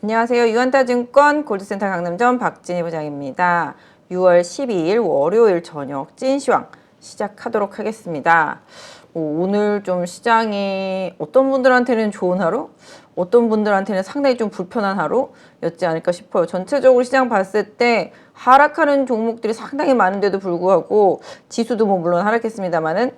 안녕하세요. 유한타증권 골드센터 강남점 박진희 부장입니다. 6월 12일 월요일 저녁 찐시황 시작하도록 하겠습니다. 오늘 좀 시장이 어떤 분들한테는 좋은 하루, 어떤 분들한테는 상당히 좀 불편한 하루였지 않을까 싶어요. 전체적으로 시장 봤을 때 하락하는 종목들이 상당히 많은데도 불구하고 지수도 뭐 물론 하락했습니다만은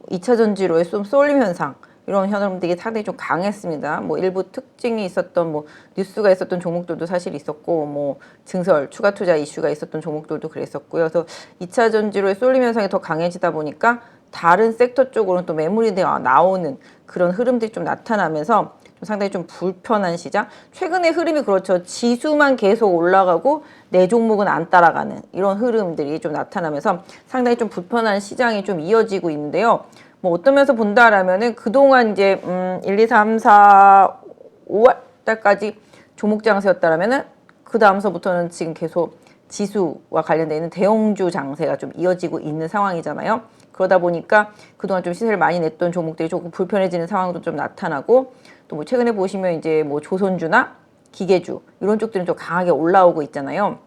2차 전지로의 좀 쏠림 현상, 이런 현상들이 상당히 좀 강했습니다. 뭐 일부 특징이 있었던 뭐 뉴스가 있었던 종목들도 사실 있었고, 뭐 증설 추가 투자 이슈가 있었던 종목들도 그랬었고요. 그래서 2차 전지로의 쏠림 현상이 더 강해지다 보니까 다른 섹터 쪽으로는 또 매물이 나오는 그런 흐름들이 좀 나타나면서 좀 상당히 좀 불편한 시장. 최근의 흐름이 그렇죠. 지수만 계속 올라가고 내 종목은 안 따라가는 이런 흐름들이 좀 나타나면서 상당히 좀 불편한 시장이 좀 이어지고 있는데요. 뭐 어떤 면에서 본다라면은 그동안 이제 1, 2, 3, 4, 5월 달까지 종목 장세였다라면은 그 다음서부터는 지금 계속 지수와 관련되어 있는 대형주 장세가 좀 이어지고 있는 상황이잖아요. 그러다 보니까 그동안 좀 시세를 많이 냈던 종목들이 조금 불편해지는 상황도 좀 나타나고, 또 뭐 최근에 보시면 이제 뭐 조선주나 기계주 이런 쪽들은 좀 강하게 올라오고 있잖아요.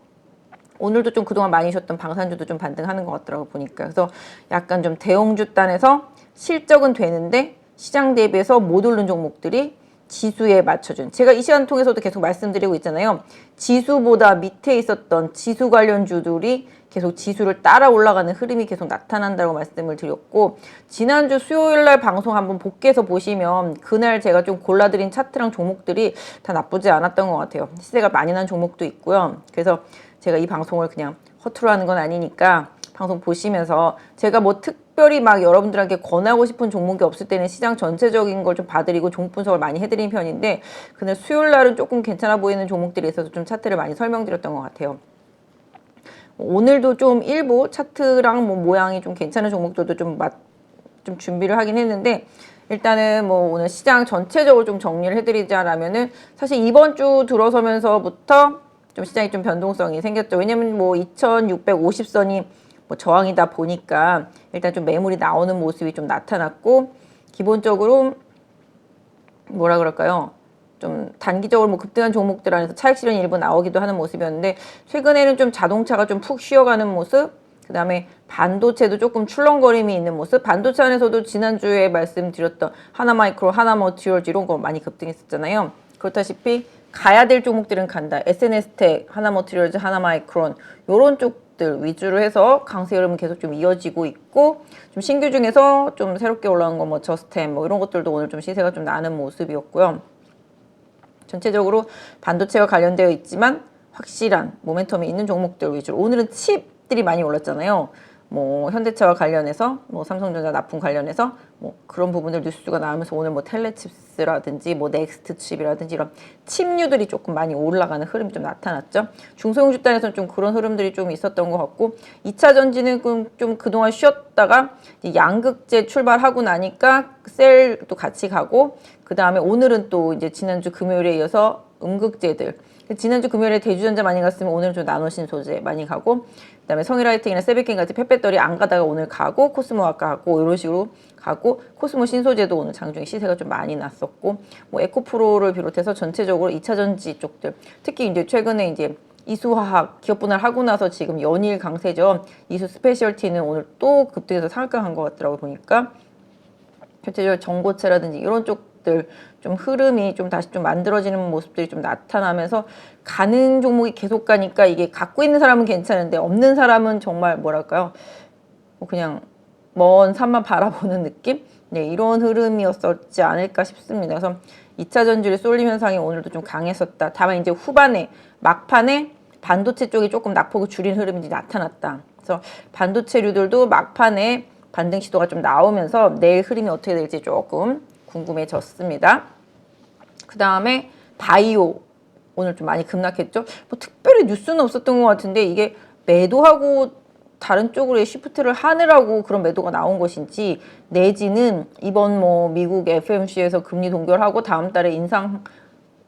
오늘도 좀 그동안 많이 쉬었던 방산주도 좀 반등하는 것 같더라고 보니까. 그래서 약간 좀 대형주 단에서 실적은 되는데 시장 대비해서 못 오른 종목들이 지수에 맞춰준, 제가 이 시간 통해서도 계속 말씀드리고 있잖아요. 지수보다 밑에 있었던 지수 관련주들이 계속 지수를 따라 올라가는 흐름이 계속 나타난다고 말씀을 드렸고, 지난주 수요일날 방송 한번 복귀해서 보시면 그날 제가 좀 골라드린 차트랑 종목들이 다 나쁘지 않았던 것 같아요. 시세가 많이 난 종목도 있고요. 그래서 제가 이 방송을 그냥 허투루 하는 건 아니니까 방송 보시면서 제가 뭐 특별히 막 여러분들에게 권하고 싶은 종목이 없을 때는 시장 전체적인 걸 좀 봐드리고 종목 분석을 많이 해드리는 편인데, 그날 수요일 날은 조금 괜찮아 보이는 종목들이 있어서 좀 차트를 많이 설명드렸던 것 같아요. 오늘도 좀 일부 차트랑 뭐 모양이 좀 괜찮은 종목들도 좀 준비를 하긴 했는데, 일단은 뭐 오늘 시장 전체적으로 좀 정리를 해드리자라면은 사실 이번 주 들어서면서부터 좀 시장이 좀 변동성이 생겼죠. 왜냐면 뭐 2650선이 뭐 저항이다 보니까 일단 좀 매물이 나오는 모습이 좀 나타났고, 기본적으로 뭐라 그럴까요? 좀 단기적으로 뭐 급등한 종목들 안에서 차익 실현이 일부 나오기도 하는 모습이었는데, 최근에는 좀 자동차가 좀 푹 쉬어가는 모습, 그 다음에 반도체도 조금 출렁거림이 있는 모습. 반도체 안에서도 지난주에 말씀드렸던 하나마이크로, 하나머티리얼즈 이런 거 많이 급등했었잖아요. 그렇다시피 가야 될 종목들은 간다. SNS텍, 하나머티리얼즈, 하나마이크론 이런 쪽들 위주로 해서 강세 흐름은 계속 좀 이어지고 있고, 좀 신규 중에서 좀 새롭게 올라온 거 뭐 저스템 뭐 이런 것들도 오늘 좀 시세가 좀 나는 모습이었고요. 전체적으로 반도체와 관련되어 있지만 확실한 모멘텀이 있는 종목들 위주로 오늘은 칩들이 많이 올랐잖아요. 뭐 현대차와 관련해서 뭐 삼성전자 납품 관련해서 뭐 그런 부분들 뉴스가 나오면서 오늘 뭐 텔레칩스라든지 뭐 넥스트 칩이라든지 이런 칩류들이 조금 많이 올라가는 흐름이 좀 나타났죠. 중소형주 단에서는 좀 그런 흐름들이 좀 있었던 것 같고, 2차 전지는 좀 그동안 쉬었다가 양극재 출발하고 나니까 셀도 같이 가고, 그 다음에 오늘은 또 이제 지난주 금요일에 이어서 음극재들, 지난주 금요일에 대주전자 많이 갔으면 오늘은 좀 나노신소재 많이 가고, 그 다음에 성일하이팅이나 세베킹 같이 펫배터리 안 가다가 오늘 가고, 코스모 아까 가고 이런 식으로 가고, 코스모 신소재도 오늘 장중에 시세가 좀 많이 났었고, 뭐 에코프로를 비롯해서 전체적으로 2차 전지 쪽들, 특히 이제 최근에 이제 이수화학 기업 분할하고 나서 지금 연일 강세죠. 이수 스페셜티는 오늘 또 급등해서 상한가 것 같더라고요 보니까. 전체적으로 전고체라든지 이런 쪽들 좀 흐름이 좀 다시 좀 만들어지는 모습들이 좀 나타나면서 가는 종목이 계속 가니까, 이게 갖고 있는 사람은 괜찮은데 없는 사람은 정말 뭐랄까요, 뭐 그냥 먼 산만 바라보는 느낌? 네, 이런 흐름이었었지 않을까 싶습니다. 그래서 2차 전지를 쏠림 현상이 오늘도 좀 강했었다. 다만 이제 후반에 막판에 반도체 쪽이 조금 낙폭을 줄인 흐름이 나타났다. 그래서 반도체류들도 막판에 반등 시도가 좀 나오면서 내일 흐름이 어떻게 될지 조금 궁금해졌습니다. 그 다음에 바이오 오늘 좀 많이 급락했죠. 뭐 특별히 뉴스는 없었던 것 같은데, 이게 매도하고 다른 쪽으로 시프트를 하느라고 그런 매도가 나온 것인지, 내지는 이번 뭐 미국 FMC에서 금리 동결하고 다음 달에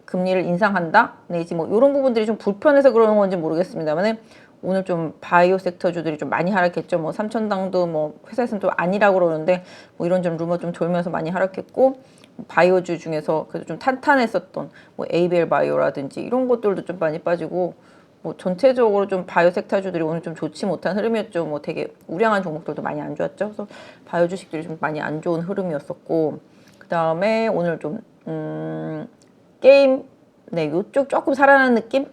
금리를 인상한다, 내지 뭐 이런 부분들이 좀 불편해서 그러는 건지 모르겠습니다만은 오늘 좀 바이오 섹터주들이 좀 많이 하락했죠. 뭐 삼천당도 뭐 회사에서는 또 아니라고 그러는데 뭐 이런 좀 루머 좀 돌면서 많이 하락했고, 바이오주 중에서 그래도 좀 탄탄했었던 뭐 에이벨 바이오라든지 이런 것들도 좀 많이 빠지고 뭐 전체적으로 좀 바이오 섹터주들이 오늘 좀 좋지 못한 흐름이었죠. 뭐 되게 우량한 종목들도 많이 안 좋았죠. 그래서 바이오 주식들이 좀 많이 안 좋은 흐름이었었고 그 다음에 오늘 좀 게임 네 요쪽 조금 살아나는 느낌?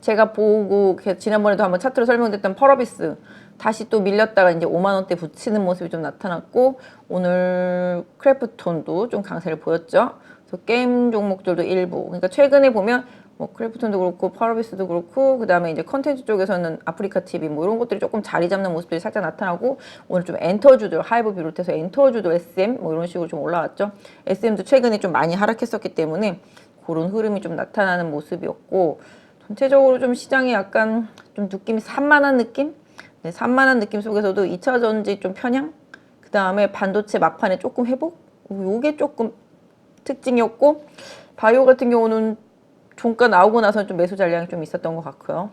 제가 보고 지난번에도 한번 차트로 설명드렸던 펄어비스 다시 또 밀렸다가 이제 5만 원대 붙이는 모습이 좀 나타났고 오늘 크래프톤도 좀 강세를 보였죠. 그래서 게임 종목들도 일부 그러니까 최근에 보면 뭐 크래프톤도 그렇고 펄어비스도 그렇고 그 다음에 이제 컨텐츠 쪽에서는 아프리카 TV 뭐 이런 것들이 조금 자리 잡는 모습들이 살짝 나타나고 오늘 좀 엔터주들 하이브 비롯해서 엔터주들 SM 뭐 이런 식으로 좀 올라왔죠. SM도 최근에 좀 많이 하락했었기 때문에 그런 흐름이 좀 나타나는 모습이었고 전체적으로 좀 시장이 약간 좀 느낌이 산만한 느낌? 네, 산만한 느낌 속에서도 2차 전지 좀 편향? 그 다음에 반도체 막판에 조금 회복? 요게 조금 특징이었고 바이오 같은 경우는 종가 나오고 나서 좀 매수 잔량이 좀 있었던 것 같고요.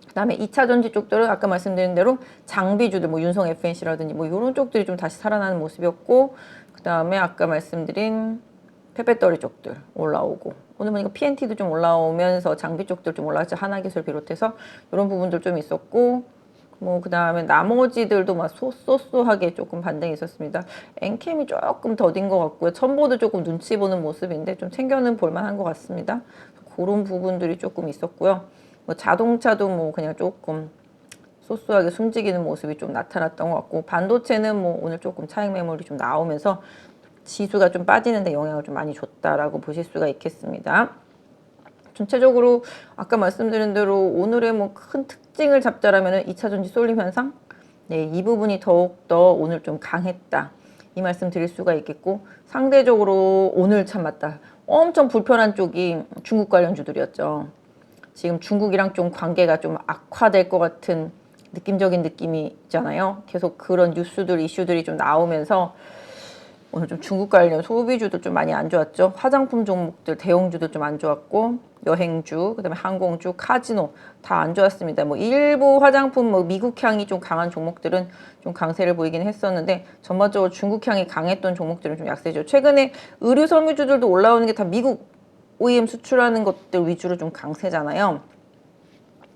그 다음에 2차 전지 쪽들은 아까 말씀드린 대로 장비주들 뭐 윤성 FNC라든지 뭐 이런 쪽들이 좀 다시 살아나는 모습이었고 그 다음에 아까 말씀드린 페페터리 쪽들 올라오고 오늘 보니까 PNT도 좀 올라오면서 장비 쪽들 좀 올라왔죠. 하나기술 비롯해서 이런 부분들 좀 있었고 뭐 그 다음에 나머지들도 막 쏘쏘하게 조금 반등이 있었습니다. 엔캠이 조금 더딘 것 같고요. 첨보도 조금 눈치 보는 모습인데 좀 챙겨는 볼만한 것 같습니다. 그런 부분들이 조금 있었고요. 뭐 자동차도 뭐 그냥 조금 소소하게 숨지기는 모습이 좀 나타났던 것 같고 반도체는 뭐 오늘 조금 차익 매물이 좀 나오면서 지수가 좀 빠지는데 영향을 좀 많이 줬다라고 보실 수가 있겠습니다. 전체적으로 아까 말씀드린 대로 오늘의 뭐 큰 특징을 잡자라면 2차 전지 쏠림 현상 네, 이 부분이 더욱더 오늘 좀 강했다 이 말씀 드릴 수가 있겠고 상대적으로 오늘 참 맞다 엄청 불편한 쪽이 중국 관련주들이었죠. 지금 중국이랑 좀 관계가 좀 악화될 것 같은 느낌적인 느낌이 있잖아요. 계속 그런 뉴스들 이슈들이 좀 나오면서 오늘 좀 중국 관련 소비주도 좀 많이 안 좋았죠. 화장품 종목들, 대형주도 좀 안 좋았고 여행주, 그다음에 항공주, 카지노 다 안 좋았습니다. 뭐 일부 화장품, 뭐 미국향이 좀 강한 종목들은 좀 강세를 보이긴 했었는데 전반적으로 중국향이 강했던 종목들은 좀 약세죠. 최근에 의류 섬유주들도 올라오는 게 다 미국 OEM 수출하는 것들 위주로 좀 강세잖아요.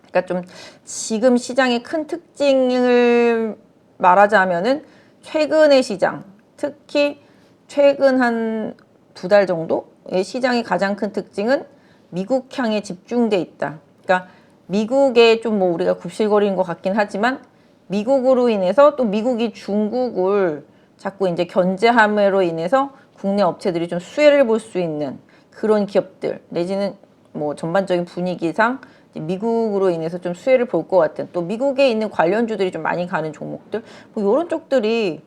그러니까 좀 지금 시장의 큰 특징을 말하자면은 최근의 시장, 특히 최근 한 2달 정도의 시장의 가장 큰 특징은 미국향에 집중돼 있다. 그러니까 미국에 좀 뭐 우리가 굽실거리는 것 같긴 하지만 미국으로 인해서 또 미국이 중국을 자꾸 이제 견제함으로 인해서 국내 업체들이 좀 수혜를 볼 수 있는 그런 기업들 내지는 뭐 전반적인 분위기상 미국으로 인해서 좀 수혜를 볼 것 같은 또 미국에 있는 관련주들이 좀 많이 가는 종목들 뭐 이런 쪽들이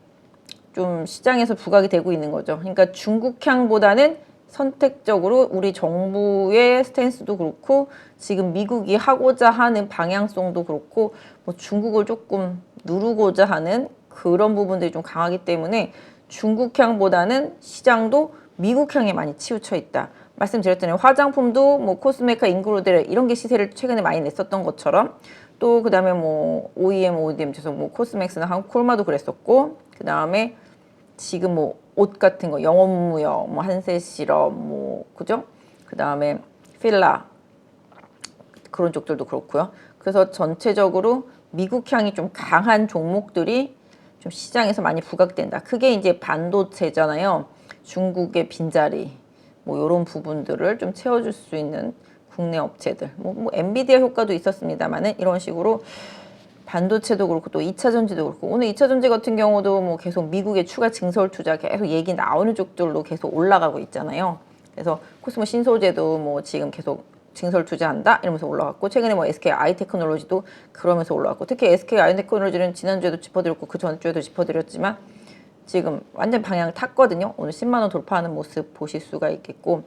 좀 시장에서 부각이 되고 있는 거죠. 그러니까 중국향보다는 선택적으로 우리 정부의 스탠스도 그렇고 지금 미국이 하고자 하는 방향성도 그렇고 뭐 중국을 조금 누르고자 하는 그런 부분들이 좀 강하기 때문에 중국향보다는 시장도 미국향에 많이 치우쳐 있다. 말씀드렸잖아요. 화장품도 뭐 코스메카, 잉그로데레 이런 게 시세를 최근에 많이 냈었던 것처럼 또 그다음에 뭐 OEM, ODM 죄송 뭐 코스맥스나 콜마도 그랬었고 그다음에 지금 뭐 옷 같은 거 영업무역, 뭐 한세실업, 뭐 그죠? 그다음에 필라 그런 쪽들도 그렇고요. 그래서 전체적으로 미국향이 좀 강한 종목들이 좀 시장에서 많이 부각된다. 그게 이제 반도체잖아요. 중국의 빈자리 뭐 이런 부분들을 좀 채워줄 수 있는 국내 업체들 뭐 엔비디아 효과도 있었습니다만은 이런 식으로 반도체도 그렇고 또 2차 전지도 그렇고 오늘 2차 전지 같은 경우도 뭐 계속 미국의 추가 증설 투자 계속 얘기 나오는 쪽들로 계속 올라가고 있잖아요. 그래서 코스모 신소재도 뭐 지금 계속 증설 투자한다 이러면서 올라갔고 최근에 뭐 SK 아이테크놀로지도 그러면서 올라갔고 특히 SK 아이테크놀로지는 지난주에도 짚어드렸고 그 전주에도 짚어드렸지만 지금 완전 방향을 탔거든요. 오늘 10만 원 돌파하는 모습 보실 수가 있겠고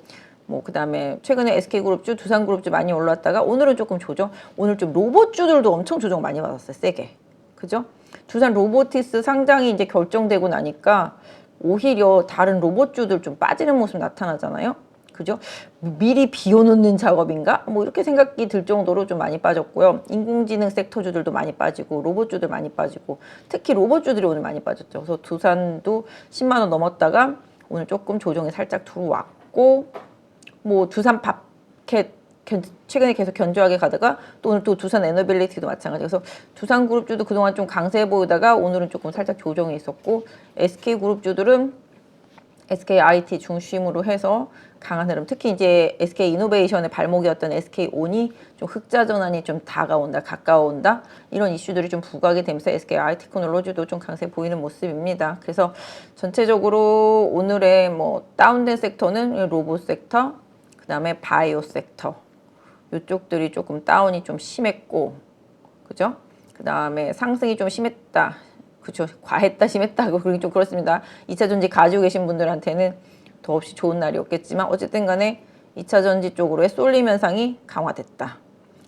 뭐 그다음에 최근에 SK그룹주, 두산그룹주 많이 올랐다가 오늘은 조금 조정. 오늘 좀 로봇주들도 엄청 조정 많이 받았어요. 세게. 그죠? 두산 로보티스 상장이 이제 결정되고 나니까 오히려 다른 로봇주들 좀 빠지는 모습 나타나잖아요. 그죠? 미리 비워놓는 작업인가? 뭐 이렇게 생각이 들 정도로 좀 많이 빠졌고요. 인공지능 섹터주들도 많이 빠지고 로봇주들 많이 빠지고 특히 로봇주들이 오늘 많이 빠졌죠. 그래서 두산도 10만 원 넘었다가 오늘 조금 조정이 살짝 들어왔고, 뭐 두산 밥캣 최근에 계속 견조하게 가다가 또 오늘 또 두산 에너빌리티도 마찬가지. 그래서 두산 그룹주도 그동안 좀 강세해 보이다가 오늘은 조금 살짝 조정이 있었고, SK 그룹주들은 SK IT 중심으로 해서 강한 흐름, 특히 이제 SK 이노베이션의 발목이었던 SK온이 좀 흑자 전환이 좀 다가온다, 가까워온다, 이런 이슈들이 좀 부각이 되면서 SK IT 테크놀로지도 좀 강세 보이는 모습입니다. 그래서 전체적으로 오늘의 뭐 다운된 섹터는 로봇 섹터, 그 다음에 바이오 섹터, 이쪽들이 조금 다운이 좀 심했고, 그죠? 그 다음에 상승이 좀 심했다. 그쵸. 과했다, 심했다. 그러긴 좀 그렇습니다. 2차 전지 가지고 계신 분들한테는 더없이 좋은 날이었겠지만, 어쨌든 간에 2차 전지 쪽으로의 쏠림 현상이 강화됐다.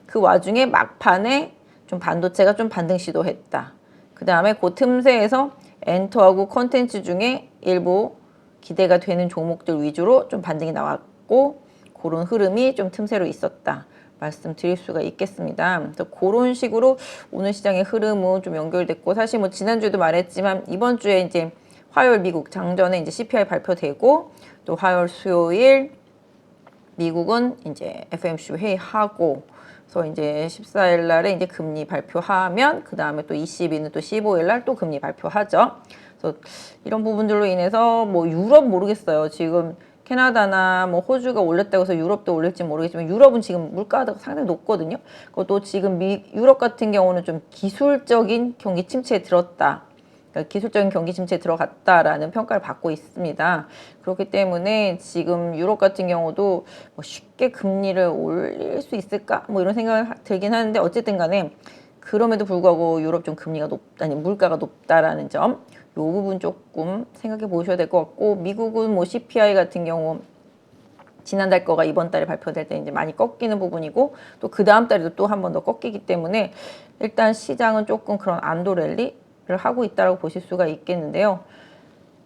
그 와중에 막판에 좀 반도체가 좀 반등 시도했다. 그 다음에 그 틈새에서 엔터하고 컨텐츠 중에 일부 기대가 되는 종목들 위주로 좀 반등이 나왔고, 그런 흐름이 좀 틈새로 있었다 말씀드릴 수가 있겠습니다. 그래서 그런 식으로 오늘 시장의 흐름은 좀 연결됐고, 사실 뭐 지난주에도 말했지만 이번 주에 이제 화요일 미국 장전에 이제 CPI 발표되고, 또 화요일 수요일 미국은 이제 FOMC 회의하고, 그래서 이제 14일 날에 이제 금리 발표하면 그 다음에 또 22는 또 15일 날 또 금리 발표하죠. 그래서 이런 부분들로 인해서 뭐 유럽 모르겠어요. 지금 캐나다나 뭐 호주가 올렸다고 해서 유럽도 올릴지 모르겠지만, 유럽은 지금 물가가 상당히 높거든요. 그것도 지금 유럽 같은 경우는 좀 기술적인 경기 침체에 들었다. 그러니까 기술적인 경기 침체에 들어갔다라는 평가를 받고 있습니다. 그렇기 때문에 지금 유럽 같은 경우도 뭐 쉽게 금리를 올릴 수 있을까? 뭐 이런 생각이 들긴 하는데, 어쨌든 간에 그럼에도 불구하고 유럽 좀 금리가 높다니, 물가가 높다라는 점, 이 부분 조금 생각해 보셔야 될 것 같고, 미국은 뭐 CPI 같은 경우 지난달 거가 이번 달에 발표될 때 이제 많이 꺾이는 부분이고, 또 그 다음 달에도 또 한 번 더 꺾이기 때문에 일단 시장은 조금 그런 안도 랠리를 하고 있다고 보실 수가 있겠는데요.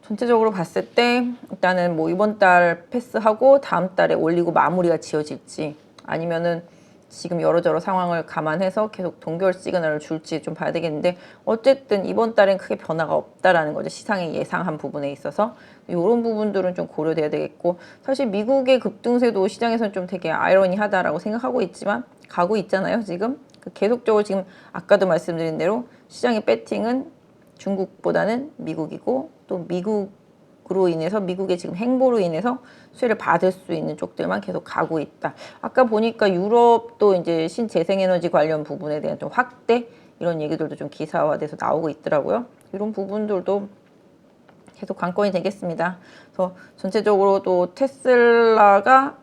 전체적으로 봤을 때 일단은 뭐 이번 달 패스하고 다음 달에 올리고 마무리가 지어질지, 아니면은 지금 여러저러 상황을 감안해서 계속 동결 시그널을 줄지 좀 봐야 되겠는데, 어쨌든 이번 달엔 크게 변화가 없다라는 거죠. 시장이 예상한 부분에 있어서 이런 부분들은 좀 고려돼야 되겠고, 사실 미국의 급등세도 시장에서는 좀 되게 아이러니하다라고 생각하고 있지만 가고 있잖아요. 지금 계속적으로 지금 아까도 말씀드린 대로 시장의 배팅은 중국보다는 미국이고, 또 미국으로 인해서 미국의 지금 행보로 인해서 수혜를 받을 수 있는 쪽들만 계속 가고 있다. 아까 보니까 유럽도 이제 신재생에너지 관련 부분에 대한 좀 확대, 이런 얘기들도 좀 기사화돼서 나오고 있더라고요. 이런 부분들도 계속 관건이 되겠습니다. 그래서 전체적으로 또 테슬라가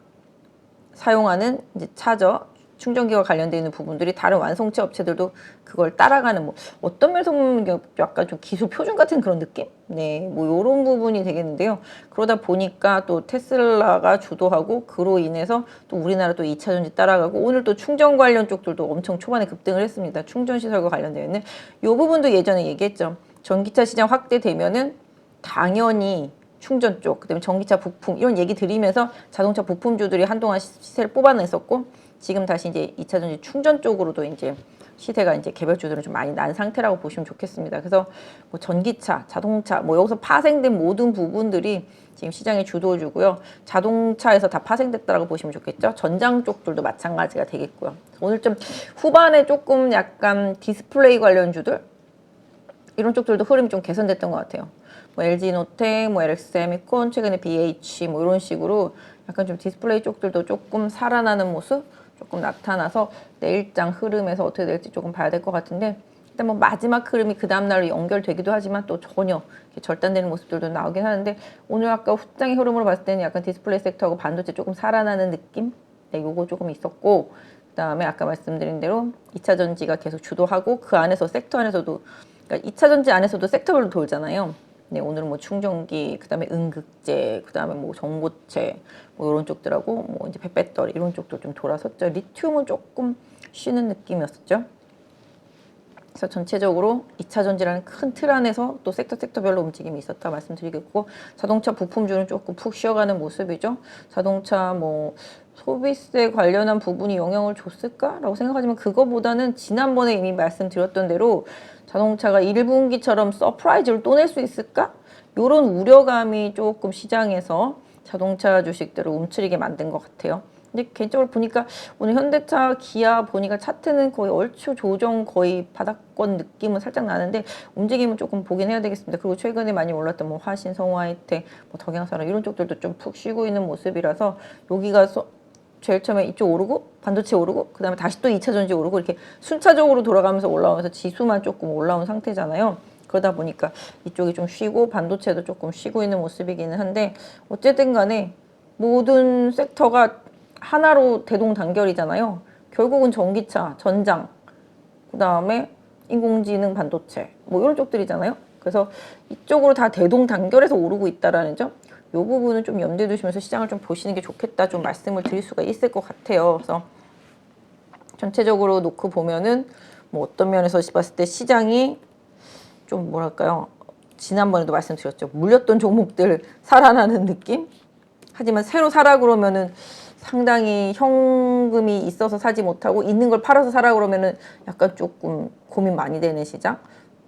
사용하는 이제 차저 충전기와 관련되어 있는 부분들이 다른 완성체 업체들도 그걸 따라가는, 뭐 어떤 면에서 보면 약간 좀 기술 표준 같은 그런 느낌? 네, 뭐 이런 부분이 되겠는데요. 그러다 보니까 또 테슬라가 주도하고, 그로 인해서 또 우리나라 또 2차 전지 따라가고, 오늘 또 충전 관련 쪽들도 엄청 초반에 급등을 했습니다. 충전 시설과 관련되어 있는 이 부분도 예전에 얘기했죠. 전기차 시장 확대되면은 당연히 충전 쪽, 그다음에 전기차 부품, 이런 얘기 드리면서 자동차 부품주들이 한동안 시세를 뽑아냈었고, 지금 다시 이제 2차 전지 충전 쪽으로도 이제 시세가 이제 개별주들은 좀 많이 난 상태라고 보시면 좋겠습니다. 그래서 뭐 전기차, 자동차, 뭐 여기서 파생된 모든 부분들이 지금 시장에 주도해주고요. 자동차에서 다 파생됐다라고 보시면 좋겠죠. 전장 쪽들도 마찬가지가 되겠고요. 오늘 좀 후반에 조금 약간 디스플레이 관련주들, 이런 쪽들도 흐름이 좀 개선됐던 것 같아요. 뭐 LG노텍, 뭐 LX세미콘, 최근에 BH, 뭐 이런 식으로 약간 좀 디스플레이 쪽들도 조금 살아나는 모습 조금 나타나서 내일장 흐름에서 어떻게 될지 조금 봐야 될 것 같은데, 일단 뭐 마지막 흐름이 그 다음날로 연결되기도 하지만 또 전혀 절단되는 모습들도 나오긴 하는데, 오늘 아까 후장의 흐름으로 봤을 때는 약간 디스플레이 섹터하고 반도체 조금 살아나는 느낌? 네, 요거 조금 있었고, 그 다음에 아까 말씀드린 대로 2차 전지가 계속 주도하고, 그 안에서 섹터 안에서도, 그러니까 2차 전지 안에서도 섹터별로 돌잖아요. 네, 오늘은 뭐 충전기, 그 다음에 응급제, 그 다음에 뭐 전고체, 뭐 이런 쪽들하고, 뭐 이제 배터리 이런 쪽도 좀 돌아섰죠. 리튬은 조금 쉬는 느낌이었었죠. 그래서 전체적으로 2차 전지라는 큰 틀 안에서 또 섹터별로 움직임이 있었다 말씀드리겠고, 자동차 부품주는 조금 푹 쉬어가는 모습이죠. 자동차 뭐 소비세 관련한 부분이 영향을 줬을까라고 생각하지만, 그거보다는 지난번에 이미 말씀드렸던 대로 자동차가 1분기처럼 서프라이즈를 또 낼 수 있을까? 이런 우려감이 조금 시장에서 자동차 주식들을 움츠리게 만든 것 같아요. 근데 개인적으로 보니까 오늘 현대차, 기아 보니까 차트는 거의 얼추 조정 거의 바닥권 느낌은 살짝 나는데 움직임은 조금 보긴 해야 되겠습니다. 그리고 최근에 많이 올랐던 뭐 화신, 성화이텍, 뭐 덕양산업 이런 쪽들도 좀 푹 쉬고 있는 모습이라서 여기가 제일 처음에 이쪽 오르고 반도체 오르고 그 다음에 다시 또 2차 전지 오르고 이렇게 순차적으로 돌아가면서 올라오면서 지수만 조금 올라온 상태잖아요. 그러다 보니까 이쪽이 좀 쉬고 반도체도 조금 쉬고 있는 모습이기는 한데 어쨌든 간에 모든 섹터가 하나로 대동단결이잖아요. 결국은 전기차, 전장, 그 다음에 인공지능 반도체 뭐 이런 쪽들이잖아요. 그래서 이쪽으로 다 대동단결해서 오르고 있다라는 점, 이 부분은 좀 염두에 두시면서 시장을 좀 보시는 게 좋겠다 좀 말씀을 드릴 수가 있을 것 같아요. 그래서 전체적으로 놓고 보면은 뭐 어떤 면에서 봤을 때 시장이 좀 뭐랄까요, 지난번에도 말씀드렸죠. 물렸던 종목들 살아나는 느낌? 하지만 새로 사라 그러면은 상당히 현금이 있어서 사지 못하고 있는 걸 팔아서 사라 그러면은 약간 조금 고민 많이 되는 시장?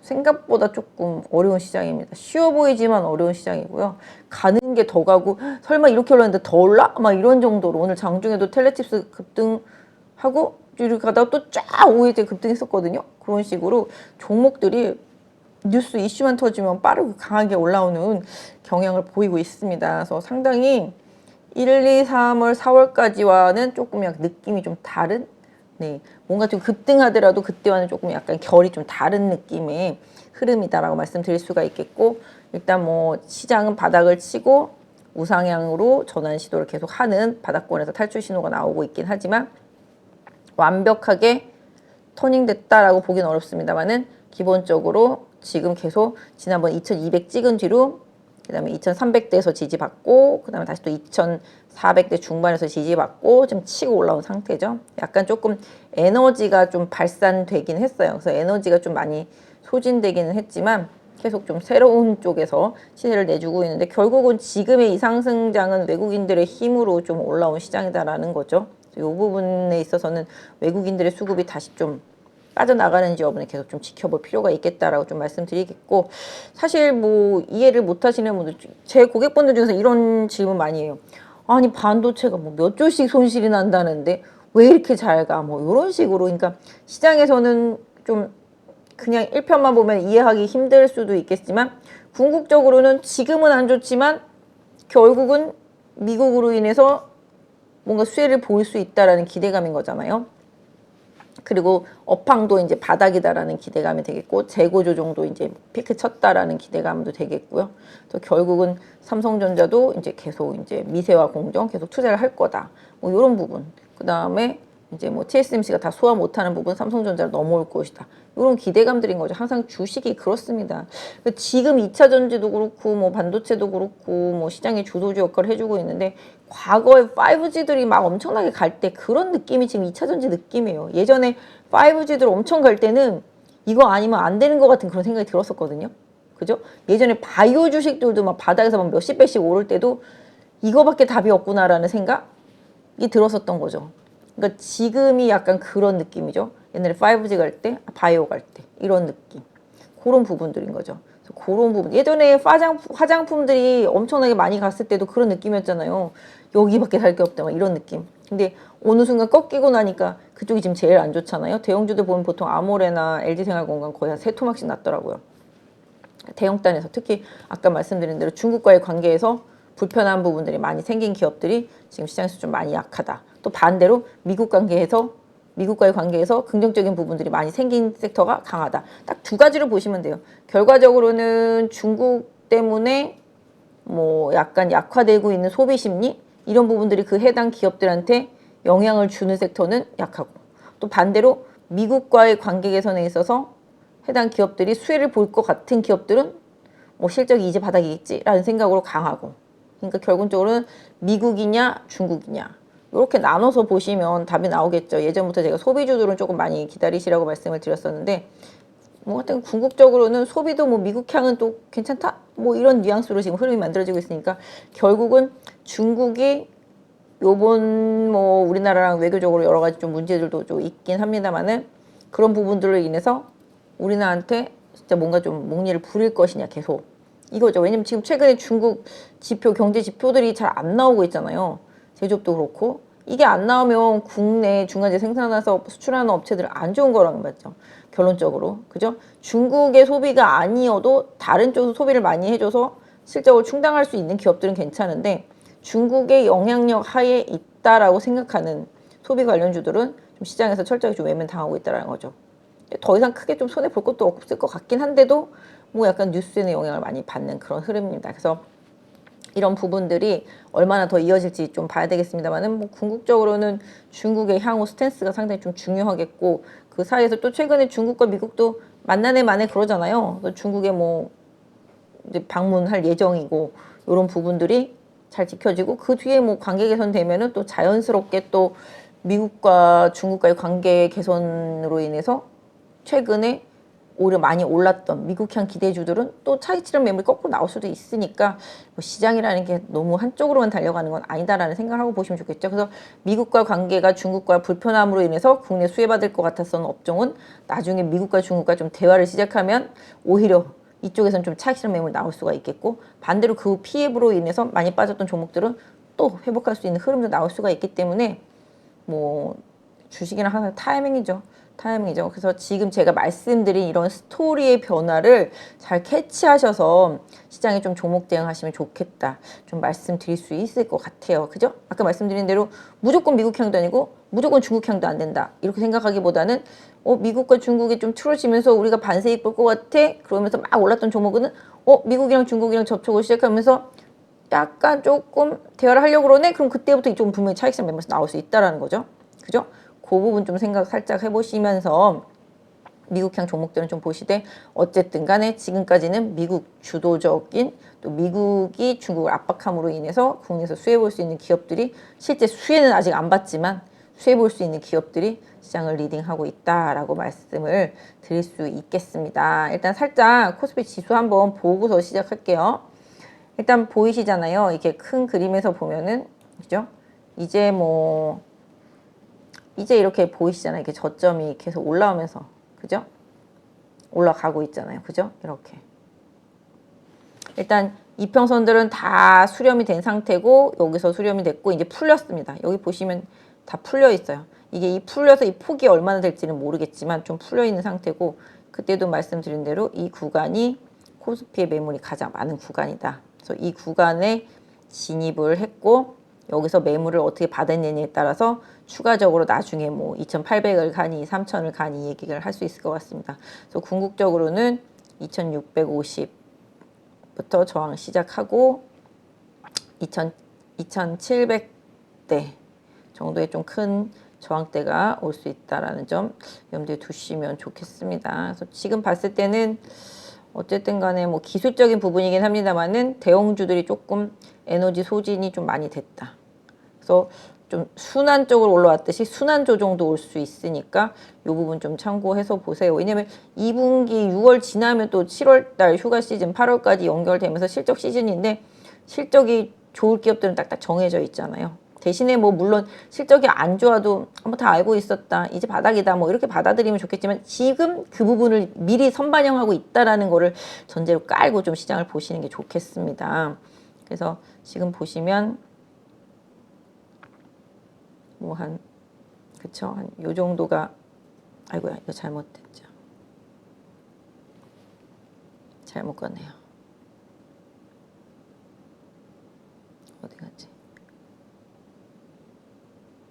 생각보다 조금 어려운 시장입니다. 쉬워 보이지만 어려운 시장이고요. 가는 게 더 가고 설마 이렇게 올랐는데 더 올라? 막 이런 정도로 오늘 장중에도 텔레칩스 급등하고 이렇게 가다가 또 쫙 5일째 급등했었거든요. 그런 식으로 종목들이 뉴스 이슈만 터지면 빠르고 강하게 올라오는 경향을 보이고 있습니다. 그래서 상당히 1, 2, 3월, 4월까지와는 조금 약간 느낌이 좀 다른, 네, 뭔가 좀 급등하더라도 그때와는 조금 약간 결이 좀 다른 느낌의 흐름이다라고 말씀드릴 수가 있겠고, 일단 뭐 시장은 바닥을 치고 우상향으로 전환 시도를 계속 하는 바닥권에서 탈출 신호가 나오고 있긴 하지만 완벽하게 터닝됐다라고 보긴 어렵습니다만은 기본적으로 지금 계속 지난번 2200 찍은 뒤로 그 다음에 2300대에서 지지받고 그 다음에 다시 또 2400대 중반에서 지지받고 좀 치고 올라온 상태죠. 약간 조금 에너지가 좀 발산되긴 했어요. 그래서 에너지가 좀 많이 소진되기는 했지만 계속 좀 새로운 쪽에서 시세를 내주고 있는데 결국은 지금의 이 상승장은 외국인들의 힘으로 좀 올라온 시장이다라는 거죠. 이 부분에 있어서는 외국인들의 수급이 다시 좀 빠져나가는지 여부는 계속 좀 지켜볼 필요가 있겠다라고 좀 말씀드리겠고, 사실 뭐 이해를 못 하시는 분들, 제 고객분들 중에서 이런 질문 많이 해요. 아니 반도체가 뭐 몇 조씩 손실이 난다는데 왜 이렇게 잘 가? 뭐 이런 식으로. 그러니까 시장에서는 좀 그냥 1편만 보면 이해하기 힘들 수도 있겠지만 궁극적으로는 지금은 안 좋지만 결국은 미국으로 인해서 뭔가 수혜를 보일 수 있다라는 기대감인 거잖아요. 그리고 업황도 이제 바닥이다라는 기대감이 되겠고 재고 조정도 이제 피크 쳤다라는 기대감도 되겠고요. 또 결국은 삼성전자도 이제 계속 이제 미세와 공정 계속 투자를 할 거다. 뭐 이런 부분. 그 다음에 이제 뭐 TSMC가 다 소화 못하는 부분 삼성전자로 넘어올 것이다. 이런 기대감들인 거죠. 항상 주식이 그렇습니다. 지금 2차 전지도 그렇고 뭐 반도체도 그렇고 뭐 시장의 주도주 역할을 해주고 있는데 과거에 5G들이 막 엄청나게 갈 때 그런 느낌이 지금 2차 전지 느낌이에요. 예전에 5G들 엄청 갈 때는 이거 아니면 안 되는 것 같은 그런 생각이 들었었거든요. 그죠? 예전에 바이오 주식들도 막 바닥에서 막 몇십 배씩 오를 때도 이거밖에 답이 없구나라는 생각이 들었었던 거죠. 그러니까 지금이 약간 그런 느낌이죠. 옛날에 5G 갈 때, 바이오 갈 때 이런 느낌. 그런 부분들인 거죠. 그런 부분. 예전에 화장품들이 엄청나게 많이 갔을 때도 그런 느낌이었잖아요. 여기밖에 살 게 없다 막 이런 느낌. 근데 어느 순간 꺾이고 나니까 그쪽이 지금 제일 안 좋잖아요. 대형주들 보면 보통 아모레나 LG생활건강 거의 한 3토막씩 났더라고요. 대형단에서 특히 아까 말씀드린 대로 중국과의 관계에서 불편한 부분들이 많이 생긴 기업들이 지금 시장에서 좀 많이 약하다. 또 반대로 미국과의 관계에서 긍정적인 부분들이 많이 생긴 섹터가 강하다. 딱 두 가지로 보시면 돼요. 결과적으로는 중국 때문에 뭐 약간 약화되고 있는 소비 심리 이런 부분들이 그 해당 기업들한테 영향을 주는 섹터는 약하고, 또 반대로 미국과의 관계 개선에 있어서 해당 기업들이 수혜를 볼 것 같은 기업들은 뭐 실적이 이제 바닥이겠지라는 생각으로 강하고, 그러니까 결국적으로는 미국이냐 중국이냐 이렇게 나눠서 보시면 답이 나오겠죠. 예전부터 제가 소비주들은 조금 많이 기다리시라고 말씀을 드렸었는데 뭐 하여튼 궁극적으로는 소비도 뭐 미국향은 또 괜찮다? 뭐 이런 뉘앙스로 지금 흐름이 만들어지고 있으니까 결국은 중국이 요번 뭐 우리나라랑 외교적으로 여러 가지 좀 문제들도 좀 있긴 합니다만은 그런 부분들로 인해서 우리나라한테 진짜 뭔가 좀 목리를 부릴 것이냐 계속 이거죠. 왜냐면 지금 최근에 중국 지표, 경제 지표들이 잘 안 나오고 있잖아요. 제조업도 그렇고. 이게 안 나오면 국내 중간재 생산해서 수출하는 업체들은 안 좋은 거라는 거죠. 결론적으로. 그죠? 중국의 소비가 아니어도 다른 쪽에서 소비를 많이 해줘서 실적을 충당할 수 있는 기업들은 괜찮은데 중국의 영향력 하에 있다라고 생각하는 소비 관련주들은 좀 시장에서 철저하게 좀 외면당하고 있다는 거죠. 더 이상 크게 좀 손해 볼 것도 없을 것 같긴 한데도 뭐 약간 뉴스에는 영향을 많이 받는 그런 흐름입니다. 그래서 이런 부분들이 얼마나 더 이어질지 좀 봐야 되겠습니다만은 뭐 궁극적으로는 중국의 향후 스탠스가 상당히 좀 중요하겠고 그 사이에서 또 최근에 중국과 미국도 만나네 마네 그러잖아요. 중국에 뭐 이제 방문할 예정이고 이런 부분들이 잘 지켜지고 그 뒤에 뭐 관계 개선되면은 또 자연스럽게 또 미국과 중국과의 관계 개선으로 인해서 최근에 오히려 많이 올랐던 미국향 기대주들은 또 차익실현 매물이 거꾸로 나올 수도 있으니까 뭐 시장이라는 게 너무 한쪽으로만 달려가는 건 아니다라는 생각을 하고 보시면 좋겠죠. 그래서 미국과 관계가 중국과 불편함으로 인해서 국내 수혜받을 것 같았던 업종은 나중에 미국과 중국과 좀 대화를 시작하면 오히려 이쪽에서는 좀 차익실현 매물 나올 수가 있겠고 반대로 그 피해로 인해서 많이 빠졌던 종목들은 또 회복할 수 있는 흐름도 나올 수가 있기 때문에 뭐 주식이랑 항상 타이밍이죠. 타이밍이죠. 그래서 지금 제가 말씀드린 이런 스토리의 변화를 잘 캐치하셔서 시장에 좀 종목 대응하시면 좋겠다. 좀 말씀드릴 수 있을 것 같아요. 그죠? 아까 말씀드린 대로 무조건 미국향도 아니고 무조건 중국향도 안 된다. 이렇게 생각하기보다는 미국과 중국이 좀 틀어지면서 우리가 반세익 볼 것 같아. 그러면서 막 올랐던 종목은 미국이랑 중국이랑 접촉을 시작하면서 약간 조금 대화를 하려고 그러네? 그럼 그때부터 이쪽은 분명히 차익실현 매물에서 나올 수 있다라는 거죠. 그죠? 그 부분 좀 생각 살짝 해보시면서 미국향 종목들은 좀 보시되 어쨌든 간에 지금까지는 미국 주도적인 또 미국이 중국을 압박함으로 인해서 국내에서 수혜 볼 수 있는 기업들이 실제 수혜는 아직 안 받지만 수혜 볼 수 있는 기업들이 시장을 리딩하고 있다라고 말씀을 드릴 수 있겠습니다. 일단 살짝 코스피 지수 한번 보고서 시작할게요. 일단 보이시잖아요. 이렇게 큰 그림에서 보면은 그죠? 이제 뭐 이제 이렇게 보이시잖아요. 이렇게 저점이 계속 올라오면서 그죠? 올라가고 있잖아요. 그죠? 이렇게. 일단 이평선들은 다 수렴이 된 상태고 여기서 수렴이 됐고 이제 풀렸습니다. 여기 보시면 다 풀려 있어요. 이게 이 풀려서 이 폭이 얼마나 될지는 모르겠지만 좀 풀려 있는 상태고 그때도 말씀드린 대로 이 구간이 코스피의 매물이 가장 많은 구간이다. 그래서 이 구간에 진입을 했고 여기서 매물을 어떻게 받았느냐에 따라서 추가적으로 나중에 뭐 2,800을 가니 3,000을 가니 얘기를 할 수 있을 것 같습니다. 그래서 궁극적으로는 2,650부터 저항 시작하고 2,700대 정도의 좀 큰 저항대가 올 수 있다라는 점 염두에 두시면 좋겠습니다. 그래서 지금 봤을 때는 어쨌든 간에 뭐 기술적인 부분이긴 합니다만은 대형주들이 조금 에너지 소진이 좀 많이 됐다. 그래서 좀 순환적으로 올라왔듯이 순환 조정도 올 수 있으니까 이 부분 좀 참고해서 보세요. 왜냐면 2분기 6월 지나면 또 7월 달 휴가 시즌 8월까지 연결되면서 실적 시즌인데 실적이 좋을 기업들은 딱딱 정해져 있잖아요. 대신에 뭐 물론 실적이 안 좋아도 한번 다 알고 있었다. 이제 바닥이다. 뭐 이렇게 받아들이면 좋겠지만 지금 그 부분을 미리 선반영하고 있다라는 거를 전제로 깔고 좀 시장을 보시는 게 좋겠습니다. 그래서 지금 보시면 뭐 한 그쵸 한 요 정도가 아이고야 이거 잘못됐죠. 잘못 갔네요. 어디 갔지?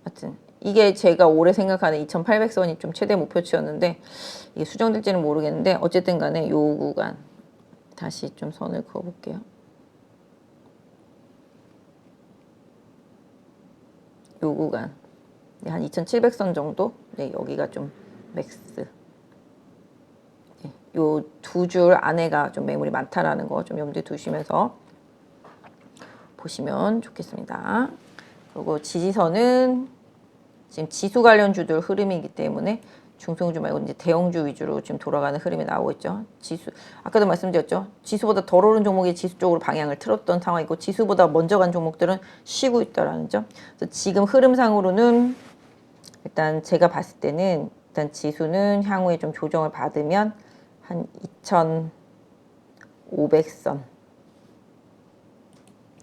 하여튼 이게 제가 올해 생각하는 2,800선이 좀 최대 목표치였는데 이게 수정될지는 모르겠는데 어쨌든 간에 요 구간 다시 좀 선을 그어 볼게요. 요 구간 한 2,700선 정도? 네, 여기가 좀 맥스. 네, 요 두 줄 안에가 좀 매물이 많다라는 거 좀 염두에 두시면서 보시면 좋겠습니다. 그리고 지지선은 지금 지수 관련주들 흐름이기 때문에 중소형주 말고 이제 대형주 위주로 지금 돌아가는 흐름이 나오고 있죠. 지수 아까도 말씀드렸죠. 지수보다 덜 오른 종목이 지수 쪽으로 방향을 틀었던 상황이고 지수보다 먼저 간 종목들은 쉬고 있다라는 점. 그래서 지금 흐름상으로는 일단 제가 봤을 때는 일단 지수는 향후에 좀 조정을 받으면 한 2,500선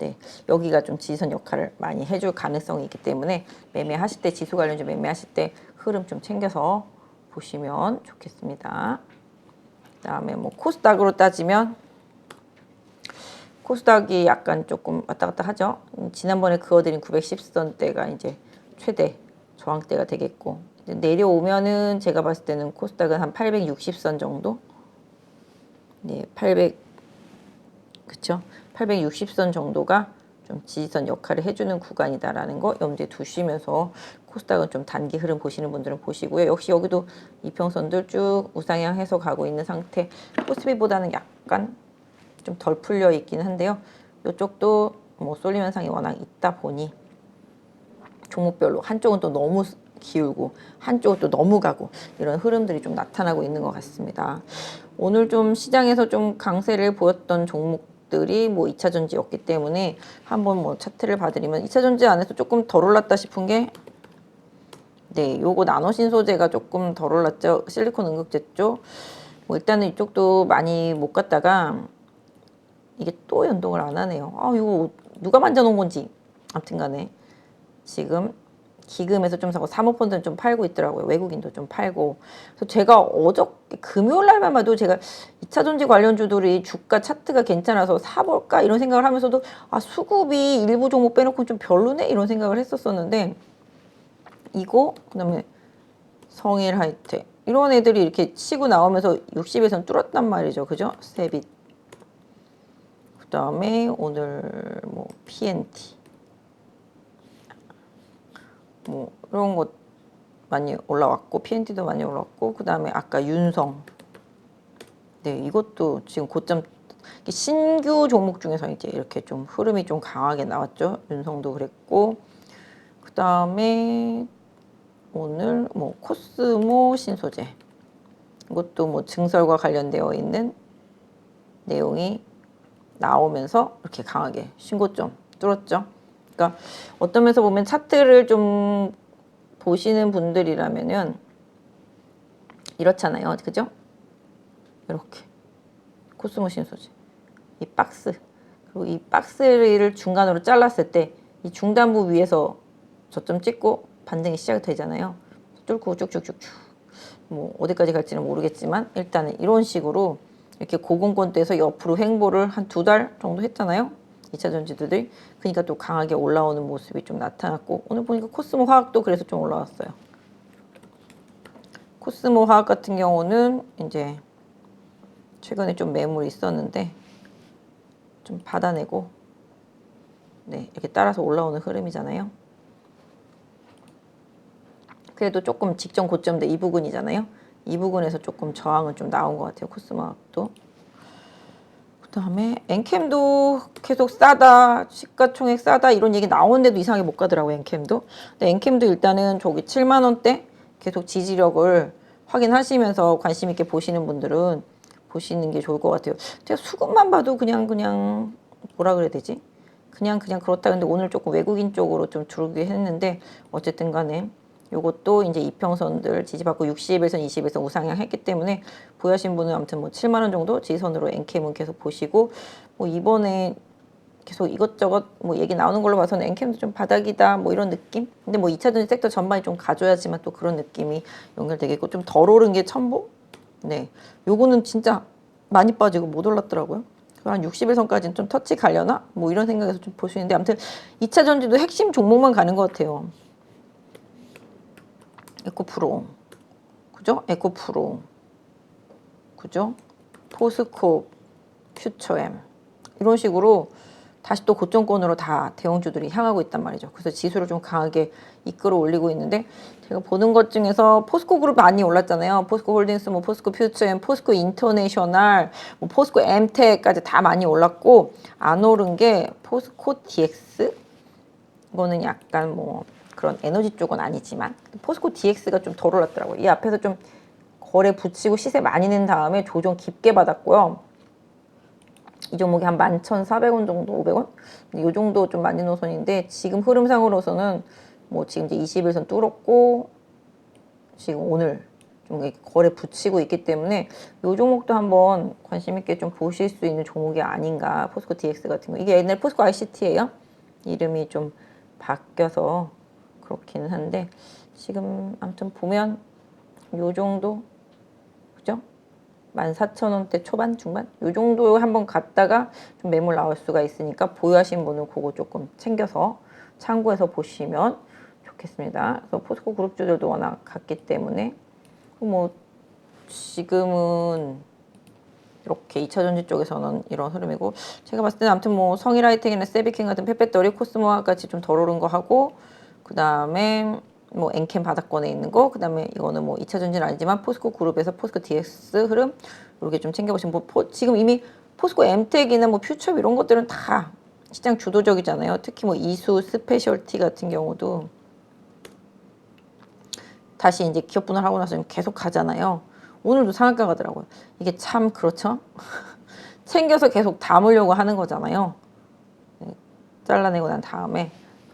네, 여기가 좀 지지선 역할을 많이 해줄 가능성이 있기 때문에 매매하실 때 지수 관련주 매매하실 때 흐름 좀 챙겨서 보시면 좋겠습니다. 그다음에 뭐 코스닥으로 따지면 코스닥이 약간 조금 왔다 갔다 하죠. 지난번에 그어드린 910선대가 이제 최대 저항대가 되겠고 이제 내려오면은 제가 봤을 때는 코스닥은 한 860선 정도, 네, 그쵸? 860선 정도가 좀 지지선 역할을 해주는 구간이다라는 거 염두에 두시면서 코스닥은 좀 단기 흐름 보시는 분들은 보시고요. 역시 여기도 이평선들 쭉 우상향해서 가고 있는 상태. 코스피보다는 약간 좀 덜 풀려 있긴 한데요. 이쪽도 뭐 쏠림 현상이 워낙 있다 보니 종목별로 한쪽은 또 너무 기울고 한쪽은 또 너무 가고 이런 흐름들이 좀 나타나고 있는 것 같습니다. 오늘 좀 시장에서 좀 강세를 보였던 종목들이 뭐 2차전지였기 때문에 한번 뭐 차트를 봐드리면 2차전지 안에서 조금 덜 올랐다 싶은 게 네, 요거 나노신소재가 조금 덜 올랐죠. 실리콘 응급제 쪽. 뭐 일단은 이쪽도 많이 못 갔다가 이게 또 연동을 안 하네요. 아, 이거 누가 만져놓은 건지. 아무튼 간에 지금 기금에서 좀 사고 사모펀드는 좀 팔고 있더라고요. 외국인도 좀 팔고. 그래서 제가 어저께 금요일 날만 봐도 제가 2차전지 관련주들이 주가 차트가 괜찮아서 사볼까 이런 생각을 하면서도 아, 수급이 일부 종목 빼놓고 좀 별로네 이런 생각을 했었었는데 이거 그다음에 성일 하이텍 이런 애들이 이렇게 치고 나오면서 60에선 뚫었단 말이죠. 그죠? 세빛. 그다음에 오늘 뭐 PNT 뭐 이런 것 많이 올라왔고 PNT도 많이 올라왔고 그다음에 아까 윤성 네 이것도 지금 고점 신규 종목 중에서 이제 이렇게 좀 흐름이 좀 강하게 나왔죠. 윤성도 그랬고 그다음에 오늘 뭐 코스모 신소재 이것도 뭐 증설과 관련되어 있는 내용이 나오면서 이렇게 강하게 신고점 뚫었죠. 그러니까 어떤 면에서 보면 차트를 좀 보시는 분들이라면은 이렇잖아요. 그죠? 이렇게 코스모 신소재 이 박스 그리고 이 박스를 중간으로 잘랐을 때 이 중단부 위에서 저점 찍고 반등이 시작되잖아요. 뚫고 쭉쭉쭉쭉 뭐 어디까지 갈지는 모르겠지만 일단은 이런 식으로 이렇게 고공권대에서 옆으로 횡보를 한 2달 정도 했잖아요. 2차 전지들이. 그러니까 또 강하게 올라오는 모습이 좀 나타났고 오늘 보니까 코스모 화학도 그래서 좀 올라왔어요. 코스모 화학 같은 경우는 이제 최근에 좀 매물이 있었는데 좀 받아내고 네 이렇게 따라서 올라오는 흐름이잖아요. 그래도 조금 직전 고점대 이 부근이잖아요. 이 부근에서 조금 저항은 좀 나온 것 같아요. 코스모 화학도. 그다음에 엔캠도 계속 싸다 시가총액 싸다 이런 얘기 나오는데도 이상하게 못 가더라고요. 엔캠도. 근데 엔캠도 일단은 저기 7만 원대 계속 지지력을 확인하시면서 관심 있게 보시는 분들은 보시는 게 좋을 것 같아요. 제가 수급만 봐도 그냥 뭐라 그래야 되지? 그냥 그렇다. 근데 오늘 조금 외국인 쪽으로 좀 줄게 했는데 어쨌든 간에 요것도 이제 이평선들 지지받고 60에서 20에서 우상향 했기 때문에 보유하신 분은 아무튼 뭐 7만 원 정도 지지선으로 엔캠은 계속 보시고 뭐 이번에 계속 이것저것 뭐 얘기 나오는 걸로 봐서는 엔캠도 좀 바닥이다 뭐 이런 느낌. 근데 뭐 2차전지 섹터 전반이 좀 가져야지만 또 그런 느낌이 연결되겠고 좀 덜 오른 게 첨보. 네, 요거는 진짜 많이 빠지고 못 올랐더라고요. 한 60일선까지는 좀 터치 가려나? 뭐 이런 생각에서 좀 볼 수 있는데 아무튼 2차 전지도 핵심 종목만 가는 것 같아요. 에코프로, 그죠? 에코프로, 그죠? 포스코, 퓨처엠 이런 식으로 다시 또 고점권으로 다 대형주들이 향하고 있단 말이죠. 그래서 지수를 좀 강하게 이끌어 올리고 있는데 제가 보는 것 중에서 포스코 그룹 많이 올랐잖아요. 포스코 홀딩스, 뭐 포스코 퓨처엠, 포스코 인터내셔널, 뭐 포스코 엠텍까지 다 많이 올랐고 안 오른 게 포스코 DX 이거는 약간 뭐 그런 에너지 쪽은 아니지만 포스코 DX가 좀 덜 올랐더라고요. 이 앞에서 좀 거래 붙이고 시세 많이 낸 다음에 조정 깊게 받았고요. 이 종목이 한 11,400원 정도, 500원? 이 정도 좀 많이 노선인데 지금 흐름상으로서는 뭐 지금 이제 21선 뚫었고 지금 오늘 좀 이렇게 거래 붙이고 있기 때문에 이 종목도 한번 관심 있게 좀 보실 수 있는 종목이 아닌가. 포스코 DX 같은 거. 이게 옛날 포스코 ICT예요. 이름이 좀 바뀌어서 그렇기는 한데 지금 아무튼 보면 요 정도 그죠? 14,000원대 초반 중반 요 정도 한번 갔다가 좀 매물 나올 수가 있으니까 보유하신 분은 그거 조금 챙겨서 참고해서 보시면 좋겠습니다. 그래서 포스코 그룹주들도 워낙 갔기 때문에 뭐 지금은 이렇게 2차전지 쪽에서는 이런 흐름이고 제가 봤을 때는 아무튼 뭐 성일하이텍이나 세비캔 같은 페페토리 코스모와 같이 좀 덜 오른 거 하고 그 다음에 뭐 엔캠 바닥권에 있는 거, 그 다음에 이거는 뭐 2차전지는 아니지만 포스코 그룹에서 포스코 DX 흐름 이렇게 좀 챙겨보시면 뭐 지금 이미 포스코 엠텍이나 뭐 퓨처 이런 것들은 다 시장 주도적이잖아요. 특히 뭐 이수 스페셜티 같은 경우도 다시 이제 기업 분할하고 나서 계속 가잖아요. 오늘도 상한가 가더라고요. 이게 참 그렇죠? 챙겨서 계속 담으려고 하는 거잖아요. 잘라내고 난 다음에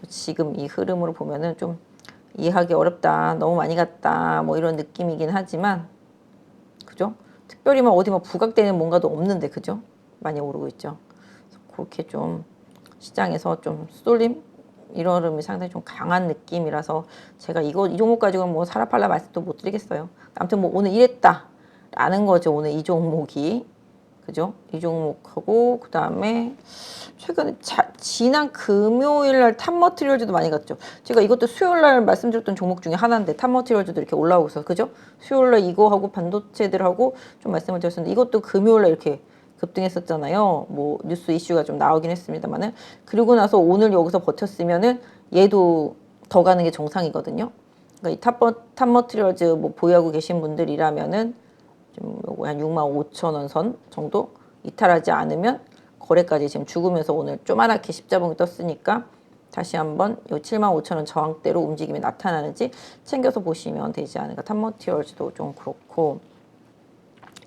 지금 이 흐름으로 보면은 좀 이해하기 어렵다. 너무 많이 갔다. 뭐 이런 느낌이긴 하지만 그죠? 특별히 막 어디 막 부각되는 뭔가도 없는데 그죠? 많이 오르고 있죠. 그렇게 좀 시장에서 좀 쏠림 이런 흐름이 상당히 좀 강한 느낌이라서 제가 이 종목 가지고는 뭐 사라 팔라 말씀도 못 드리겠어요. 아무튼 뭐 오늘 이랬다라는 거죠. 오늘 이 종목이 그죠? 이 종목하고 그 다음에 최근에 지난 금요일 날 탑머티리얼즈도 많이 갔죠. 제가 이것도 수요일 날 말씀드렸던 종목 중에 하나인데 탑머티리얼즈도 이렇게 올라오고 있어서 그죠? 수요일 날 이거하고 반도체들하고 좀 말씀을 드렸었는데 이것도 금요일 날 이렇게 급등했었잖아요. 뭐 뉴스 이슈가 좀 나오긴 했습니다만은 그리고 나서 오늘 여기서 버텼으면은 얘도 더 가는 게 정상이거든요. 그러니까 이 탑머티리얼즈 뭐 보유하고 계신 분들이라면은 좀 요거 한 65,000원 선 정도 이탈하지 않으면 거래까지 지금 죽으면서 오늘 쪼만하게 십자봉이 떴으니까 다시 한번 요 75,000원 저항대로 움직임이 나타나는지 챙겨서 보시면 되지 않을까. 탑머티리얼즈도 좀 그렇고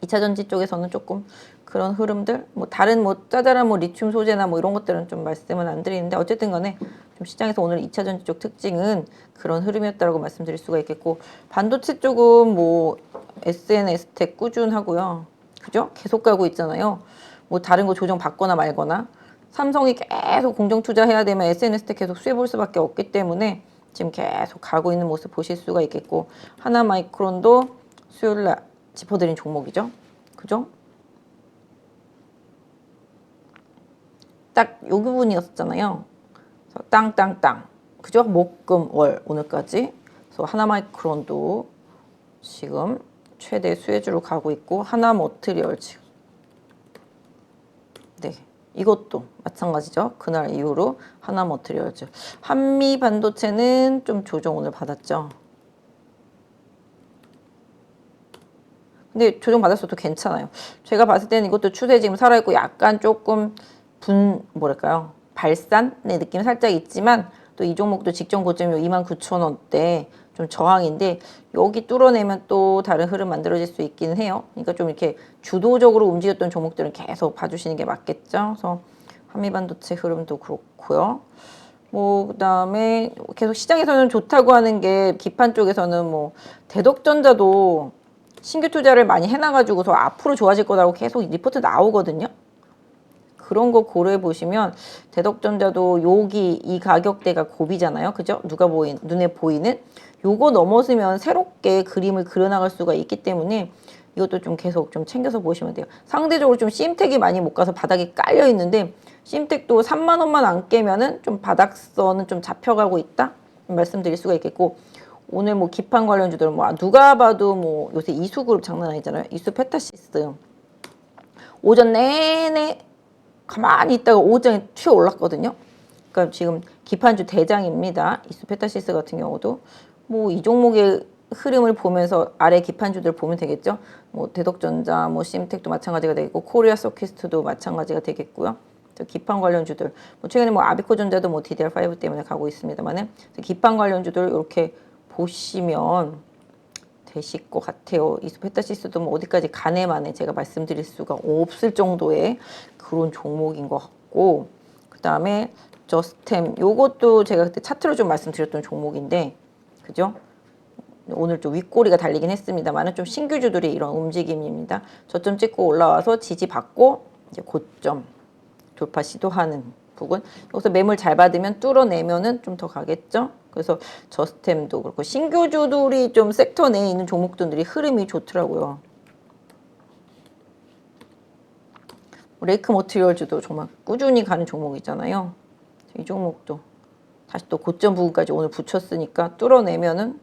2차전지 쪽에서는 조금 그런 흐름들 뭐 다른 뭐 짜잘한 뭐 리튬 소재나 뭐 이런 것들은 좀 말씀은 안 드리는데 어쨌든 간에 좀 시장에서 오늘 2차전지 쪽 특징은 그런 흐름이었다라고 말씀드릴 수가 있겠고 반도체 쪽은 뭐 SNS텍 꾸준하고요. 그죠? 계속 가고 있잖아요. 뭐 다른 거 조정 받거나 말거나 삼성이 계속 공정 투자해야 되면 SNS텍 계속 수혜 볼 수밖에 없기 때문에 지금 계속 가고 있는 모습 보실 수가 있겠고 하나마이크론도 수요일 날 짚어드린 종목이죠. 그죠? 딱 요 부분이었잖아요. 땅땅땅. 그죠? 목, 금, 월 오늘까지. 그래서 하나마이크론도 지금 최대 수혜주로 가고 있고 하나머티리얼 지금. 네. 이것도 마찬가지죠. 그날 이후로 하나머티리얼즈. 한미반도체는 좀 조정 오늘 받았죠. 근데 조정 받았어도 괜찮아요. 제가 봤을 때는 이것도 추세 지금 살아있고 약간 조금 뭐랄까요. 발산의 느낌이 살짝 있지만 또 이 종목도 직전 고점이 29,000원대 좀 저항인데 여기 뚫어내면 또 다른 흐름 만들어질 수 있기는 해요. 그러니까 좀 이렇게 주도적으로 움직였던 종목들은 계속 봐주시는 게 맞겠죠. 그래서 한미반도체 흐름도 그렇고요. 뭐 그다음에 계속 시장에서는 좋다고 하는 게 기판 쪽에서는 뭐 대덕전자도 신규 투자를 많이 해놔가지고서 앞으로 좋아질 거라고 계속 리포트 나오거든요. 그런 거 고려해 보시면 대덕전자도 여기 이 가격대가 고비잖아요. 그죠? 눈에 보이는 요거 넘어서면 새롭게 그림을 그려나갈 수가 있기 때문에 이것도 좀 계속 좀 챙겨서 보시면 돼요. 상대적으로 좀 심텍이 많이 못 가서 바닥에 깔려 있는데 심텍도 3만 원만 안 깨면은 좀 바닥선은 좀 잡혀가고 있다 말씀드릴 수가 있겠고 오늘 뭐 기판 관련주들은 뭐 누가 봐도 뭐 요새 이수그룹 장난 아니잖아요. 이수 페타시스 오전 내내 가만히 있다가 오전에 튀어 올랐거든요. 그러니까 지금 기판주 대장입니다. 이수 페타시스 같은 경우도 뭐 이 종목의 흐름을 보면서 아래 기판주들 보면 되겠죠. 뭐 대덕전자, 뭐 심텍도 마찬가지가 되겠고 코리아 서키스트도 마찬가지가 되겠고요. 기판 관련주들 뭐 최근에 뭐 아비코전자도 뭐 DDR5 때문에 가고 있습니다만은 기판 관련주들 이렇게 보시면 되실 것 같아요. 이스페타시스도 뭐 어디까지 가네만에 제가 말씀드릴 수가 없을 정도의 그런 종목인 것 같고 그 다음에 저스템 요것도 제가 그때 차트로 좀 말씀드렸던 종목인데 그죠? 오늘 좀 윗꼬리가 달리긴 했습니다만은 좀 신규주들이 이런 움직임입니다. 저점 찍고 올라와서 지지받고 이제 고점 돌파 시도하는 부분. 여기서 매물 잘 받으면 뚫어내면은 좀 더 가겠죠. 그래서 저스템도 그렇고 신규주들이 좀 섹터 내에 있는 종목들이 흐름이 좋더라고요. 레이크 머티리얼즈도 정말 꾸준히 가는 종목 있잖아요. 이 종목도 다시 또 고점 부분까지 오늘 붙였으니까 뚫어내면은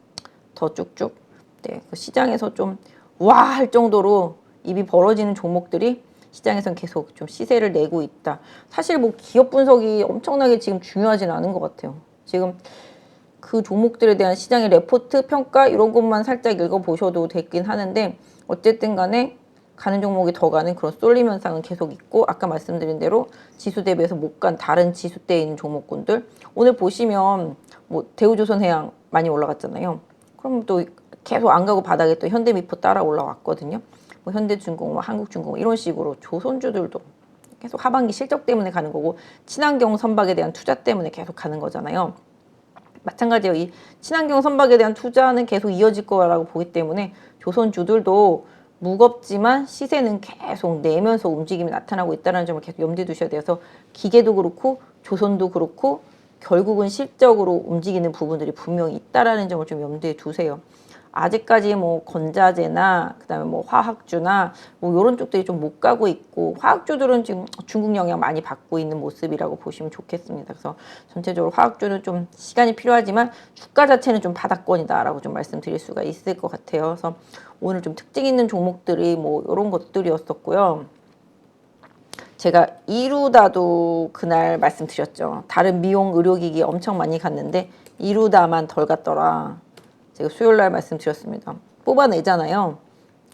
더 쭉쭉 네, 그 시장에서 좀 와 할 정도로 입이 벌어지는 종목들이 시장에선 계속 좀 시세를 내고 있다. 사실 뭐 기업 분석이 엄청나게 지금 중요하진 않은 것 같아요. 지금 그 종목들에 대한 시장의 레포트, 평가 이런 것만 살짝 읽어보셔도 되긴 하는데 어쨌든 간에 가는 종목이 더 가는 그런 쏠림 현상은 계속 있고 아까 말씀드린 대로 지수 대비해서 못 간 다른 지수대에 있는 종목군들 오늘 보시면 뭐 대우조선해양 많이 올라갔잖아요. 그럼 또 계속 안 가고 바닥에 또 현대미포 따라 올라왔거든요. 뭐 현대중공, 뭐 한국중공 이런 식으로 조선주들도 계속 하반기 실적 때문에 가는 거고 친환경 선박에 대한 투자 때문에 계속 가는 거잖아요. 마찬가지예요. 이 친환경 선박에 대한 투자는 계속 이어질 거라고 보기 때문에 조선주들도 무겁지만 시세는 계속 내면서 움직임이 나타나고 있다는 점을 계속 염두에 두셔야 돼서 기계도 그렇고 조선도 그렇고 결국은 실적으로 움직이는 부분들이 분명히 있다라는 점을 좀 염두에 두세요. 아직까지 뭐 건자재나 그다음에 뭐 화학주나 뭐 이런 쪽들이 좀 못 가고 있고 화학주들은 지금 중국 영향 많이 받고 있는 모습이라고 보시면 좋겠습니다. 그래서 전체적으로 화학주는 좀 시간이 필요하지만 주가 자체는 좀 바닥권이다라고 좀 말씀드릴 수가 있을 것 같아요. 그래서 오늘 좀 특징 있는 종목들이 뭐 이런 것들이었었고요. 제가 이루다도 그날 말씀드렸죠. 다른 미용 의료기기 엄청 많이 갔는데 이루다만 덜 갔더라. 제가 수요일날 말씀드렸습니다. 뽑아내잖아요.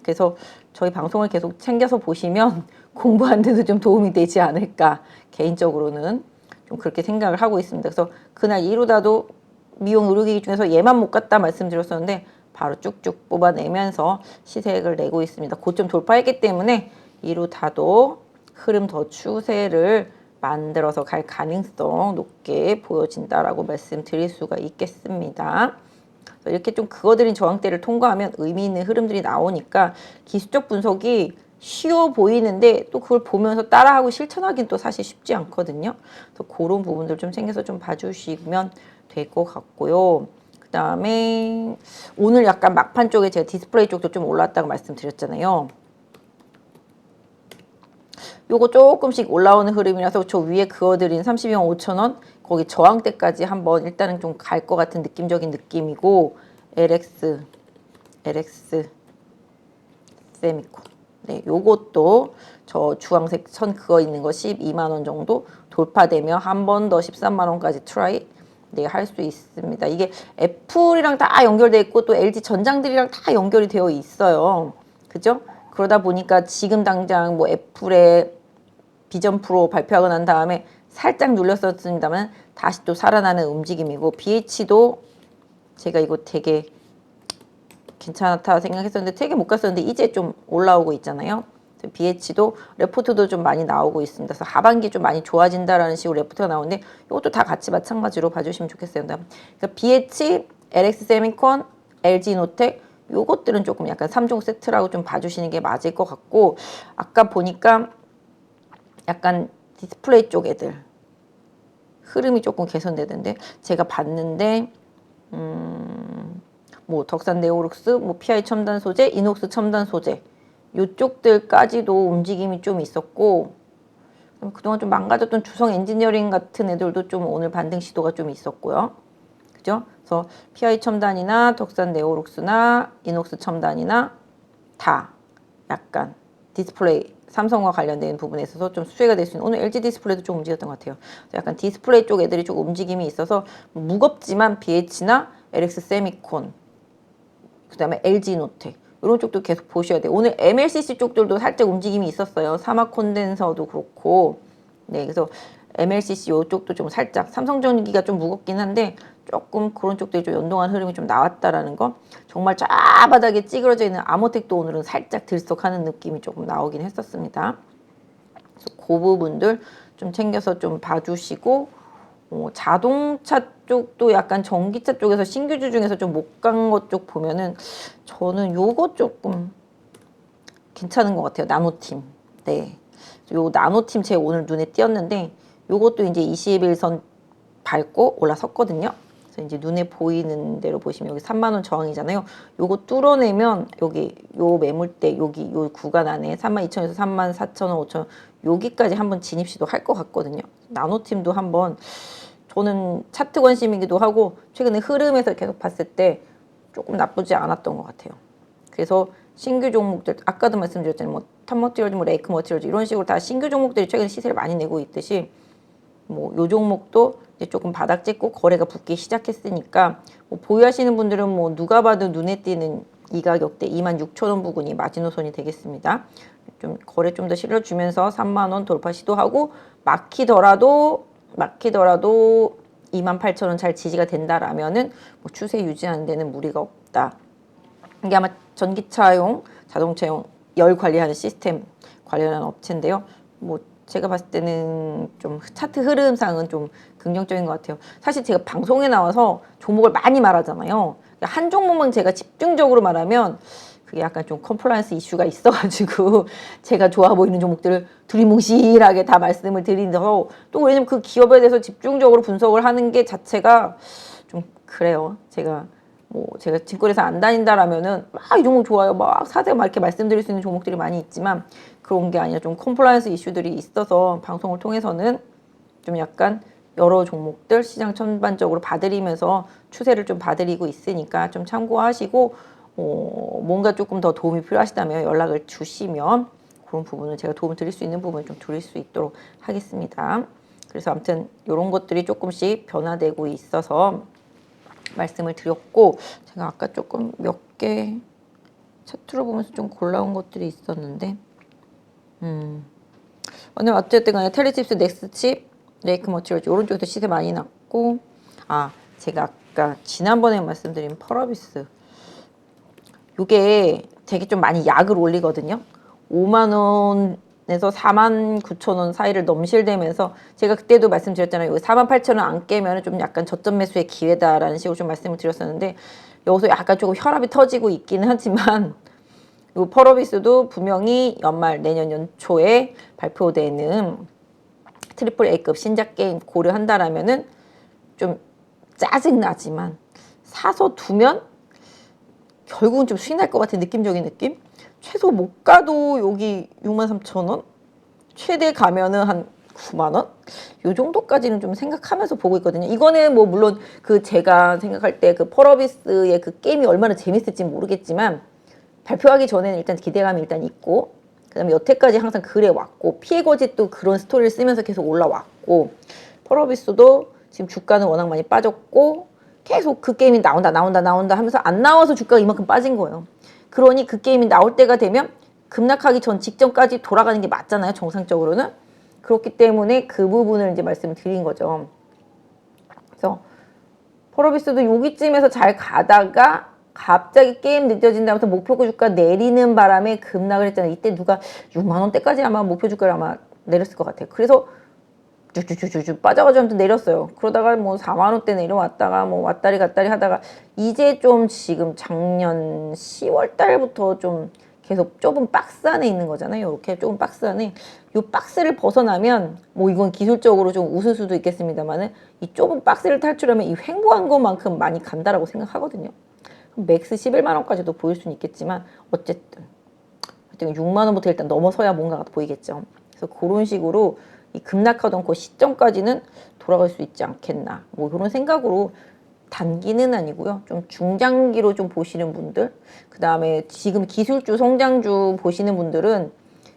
그래서 저희 방송을 계속 챙겨서 보시면 공부하는 데도 좀 도움이 되지 않을까 개인적으로는 좀 그렇게 생각을 하고 있습니다. 그래서 그날 이루다도 미용 의료기기 중에서 얘만 못 갔다 말씀드렸었는데 바로 쭉쭉 뽑아내면서 시세를 내고 있습니다. 고점 돌파했기 때문에 이루다도 흐름 더 추세를 만들어서 갈 가능성 높게 보여진다라고 말씀드릴 수가 있겠습니다. 이렇게 좀 그거들인 저항대를 통과하면 의미 있는 흐름들이 나오니까 기술적 분석이 쉬워 보이는데 또 그걸 보면서 따라하고 실천하기는 또 사실 쉽지 않거든요. 그래서 그런 부분들 좀 챙겨서 좀 봐주시면 될 것 같고요. 그 다음에 오늘 약간 막판 쪽에 제가 디스플레이 쪽도 좀 올랐다고 말씀드렸잖아요. 요거 조금씩 올라오는 흐름이라서 저 위에 그어드린 32만 5천원 거기 저항대까지 한번 일단은 좀 갈 것 같은 느낌적인 느낌이고 LX 세미콘 네, 요것도 저 주황색 선 그어 있는 거 12만 원 정도 돌파되면 한 번 더 13만 원까지 트라이 네, 할 수 있습니다. 이게 애플이랑 다 연결돼 있고 또 LG 전장들이랑 다 연결이 되어 있어요. 그죠? 그러다 보니까 지금 당장 뭐 애플의 비전 프로 발표하고 난 다음에 살짝 눌렸었습니다만 다시 또 살아나는 움직임이고 BH도 제가 이거 되게 괜찮다 생각했었는데 되게 못 갔었는데 이제 좀 올라오고 있잖아요. BH도 레포트도 좀 많이 나오고 있습니다. 그래서 하반기 좀 많이 좋아진다라는 식으로 레포트가 나오는데 이것도 다 같이 마찬가지로 봐주시면 좋겠어요. 그러니까 BH, LX 세미콘, LG 노텍 요것들은 조금 약간 3종 세트라고 좀 봐주시는 게 맞을 것 같고 아까 보니까 약간 디스플레이 쪽 애들 흐름이 조금 개선되던데 제가 봤는데 뭐 덕산 네오룩스, 뭐 PI 첨단 소재, 이녹스 첨단 소재 요쪽들까지도 움직임이 좀 있었고 그동안 좀 망가졌던 주성 엔지니어링 같은 애들도 좀 오늘 반등 시도가 좀 있었고요. 그죠? 그래서 PI 첨단이나 덕산 네오룩스나 이녹스 첨단이나 다 약간 디스플레이 삼성과 관련된 부분에 있어서 좀 수혜가 될 수 있는 오늘 LG 디스플레이도 좀 움직였던 것 같아요. 약간 디스플레이 쪽 애들이 좀 움직임이 있어서 무겁지만 BH나 LX 세미콘 그 다음에 LG 노텍 이런 쪽도 계속 보셔야 돼요. 오늘 MLCC 쪽들도 살짝 움직임이 있었어요. 사막 콘덴서도 그렇고 네 그래서 MLCC 이쪽도 좀 살짝 삼성전기가 좀 무겁긴 한데 조금 그런 쪽들이 좀 연동한 흐름이 좀 나왔다라는 거 정말 좌바닥에 찌그러져 있는 아모텍도 오늘은 살짝 들썩하는 느낌이 조금 나오긴 했었습니다. 그래서 그 부분들 좀 챙겨서 좀 봐주시고 자동차 쪽도 약간 전기차 쪽에서 신규주 중에서 좀 못 간 것 쪽 보면은 저는 요거 조금 괜찮은 것 같아요. 나노팀. 네. 요 나노팀 제 오늘 눈에 띄었는데 요것도 이제 21선 밟고 올라섰거든요. 그래서 이제 눈에 보이는 대로 보시면 여기 3만 원 저항이잖아요. 요거 뚫어내면 여기 요 매물대 여기 요 구간 안에 32,000에서 34,000원, 5,000원 여기까지 한번 진입 시도할 것 같거든요. 나노팀도 한번 저는 차트 관심이기도 하고 최근에 흐름에서 계속 봤을 때 조금 나쁘지 않았던 것 같아요. 그래서 신규 종목들 아까도 말씀드렸잖아요. 뭐 탑머티리얼즈, 뭐 레이크 머티리얼즈 이런 식으로 다 신규 종목들이 최근에 시세를 많이 내고 있듯이 뭐 요 종목도 이제 조금 바닥 찍고 거래가 붙기 시작했으니까 뭐 보유하시는 분들은 뭐 누가 봐도 눈에 띄는 이 가격대 26,000원 부근이 마지노선이 되겠습니다. 좀 거래 좀 더 실어주면서 3만 원 돌파 시도하고 막히더라도 28,000원 잘 지지가 된다라면은 뭐 추세 유지하는 데는 무리가 없다. 이게 아마 전기차용, 자동차용 열 관리하는 시스템 관련한 업체인데요. 뭐 제가 봤을 때는 좀 차트 흐름상은 좀 긍정적인 것 같아요. 사실 제가 방송에 나와서 종목을 많이 말하잖아요. 한 종목만 제가 집중적으로 말하면 그게 약간 좀 컴플라이언스 이슈가 있어가지고 제가 좋아 보이는 종목들을 두리뭉실하게 다 말씀을 드린다고 또 왜냐면 그 기업에 대해서 집중적으로 분석을 하는 게 자체가 좀 그래요. 제가 증권회사 안 다닌다라면은 막 이 종목 좋아요. 막 사세요. 막 이렇게 말씀드릴 수 있는 종목들이 많이 있지만 그런 게 아니라 좀 컴플라이언스 이슈들이 있어서 방송을 통해서는 좀 약간 여러 종목들 시장 전반적으로 봐드리면서 추세를 좀 봐드리고 있으니까 좀 참고하시고 뭔가 조금 더 도움이 필요하시다면 연락을 주시면 그런 부분을 제가 도움 드릴 수 있는 부분을 좀 드릴 수 있도록 하겠습니다. 그래서 아무튼 이런 것들이 조금씩 변화되고 있어서 말씀을 드렸고 제가 아까 조금 몇 개 차트로 보면서 좀 골라온 것들이 있었는데 오늘 어쨌든 간에 텔리칩스, 넥스칩, 레이크 머티리얼즈 이런 쪽에서 시세 많이 났고 제가 아까 지난번에 말씀드린 펄어비스 이게 되게 좀 많이 약을 올리거든요. 5만 원에서 49,000원 사이를 넘실대면서 제가 그때도 말씀드렸잖아요. 여기 48,000원 안 깨면 좀 약간 저점 매수의 기회다라는 식으로 좀 말씀을 드렸었는데 여기서 약간 조금 혈압이 터지고 있기는 하지만 이 펄어비스도 분명히 연말 내년 연초에 발표되는 트리플 A급 신작 게임 고려한다라면은 좀 짜증나지만 사서 두면 결국은 좀 수익 날 것 같은 느낌적인 느낌? 최소 못 가도 여기 63,000원? 최대 가면은 한 9만원? 요 정도까지는 좀 생각하면서 보고 있거든요. 이거는 뭐 물론 그 제가 생각할 때 그 펄어비스의 그 게임이 얼마나 재밌을지 모르겠지만 발표하기 전에는 일단 기대감이 일단 있고 그다음에 여태까지 항상 그래 왔고 피해거짓도 그런 스토리를 쓰면서 계속 올라왔고 펄어비스도 지금 주가는 워낙 많이 빠졌고 계속 그 게임이 나온다 하면서 안 나와서 주가가 이만큼 빠진 거예요. 그러니 그 게임이 나올 때가 되면 급락하기 전 직전까지 돌아가는 게 맞잖아요. 정상적으로는. 그렇기 때문에 그 부분을 이제 말씀을 드린 거죠. 그래서 펄어비스도 여기쯤에서 잘 가다가 갑자기 게임 늦어진다면서 목표 주가 내리는 바람에 급락을 했잖아요. 이때 누가 6만 원대까지 아마 목표 주가를 아마 내렸을 것 같아요. 그래서 쭉쭉쭉쭉 빠져가지고 아무튼 내렸어요. 그러다가 뭐 4만 원대 내려왔다가 뭐 왔다리 갔다리 하다가 이제 좀 지금 작년 10월 달부터 좀 계속 좁은 박스 안에 있는 거잖아요. 이렇게 좁은 박스 안에 이 박스를 벗어나면 뭐 이건 기술적으로 좀 웃을 수도 있겠습니다만은 이 좁은 박스를 탈출하면 이 횡보한 것만큼 많이 간다라고 생각하거든요. 맥스 11만 원까지도 보일 수는 있겠지만 어쨌든 6만 원부터 일단 넘어서야 뭔가가 보이겠죠. 그래서 그런 식으로 이 급락하던 그 시점까지는 돌아갈 수 있지 않겠나 뭐 그런 생각으로 단기는 아니고요. 좀 중장기로 좀 보시는 분들 그 다음에 지금 기술주 성장주 보시는 분들은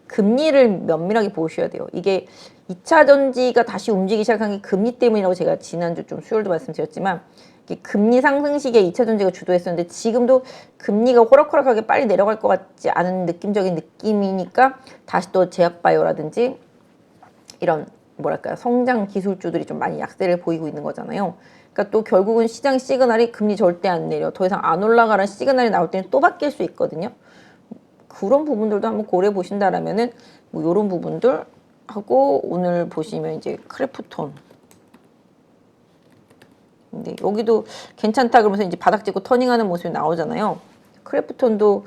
금리를 면밀하게 보셔야 돼요. 이게 2차 전지가 다시 움직이기 시작한 게 금리 때문이라고 제가 지난주 좀 수요일도 말씀드렸지만 금리 상승 시기에 2차 전지가 주도했었는데 지금도 금리가 호락호락하게 빨리 내려갈 것 같지 않은 느낌적인 느낌이니까 다시 또 제약바이오라든지 이런 뭐랄까요 성장 기술주들이 좀 많이 약세를 보이고 있는 거잖아요. 그러니까 또 결국은 시장 시그널이 금리 절대 안 내려 더 이상 안 올라가라는 시그널이 나올 때는 또 바뀔 수 있거든요. 그런 부분들도 한번 고려해 보신다라면은 뭐 이런 부분들 하고 오늘 보시면 이제 크래프톤 근데 여기도 괜찮다 그러면서 이제 바닥 찍고 터닝하는 모습이 나오잖아요. 크래프톤도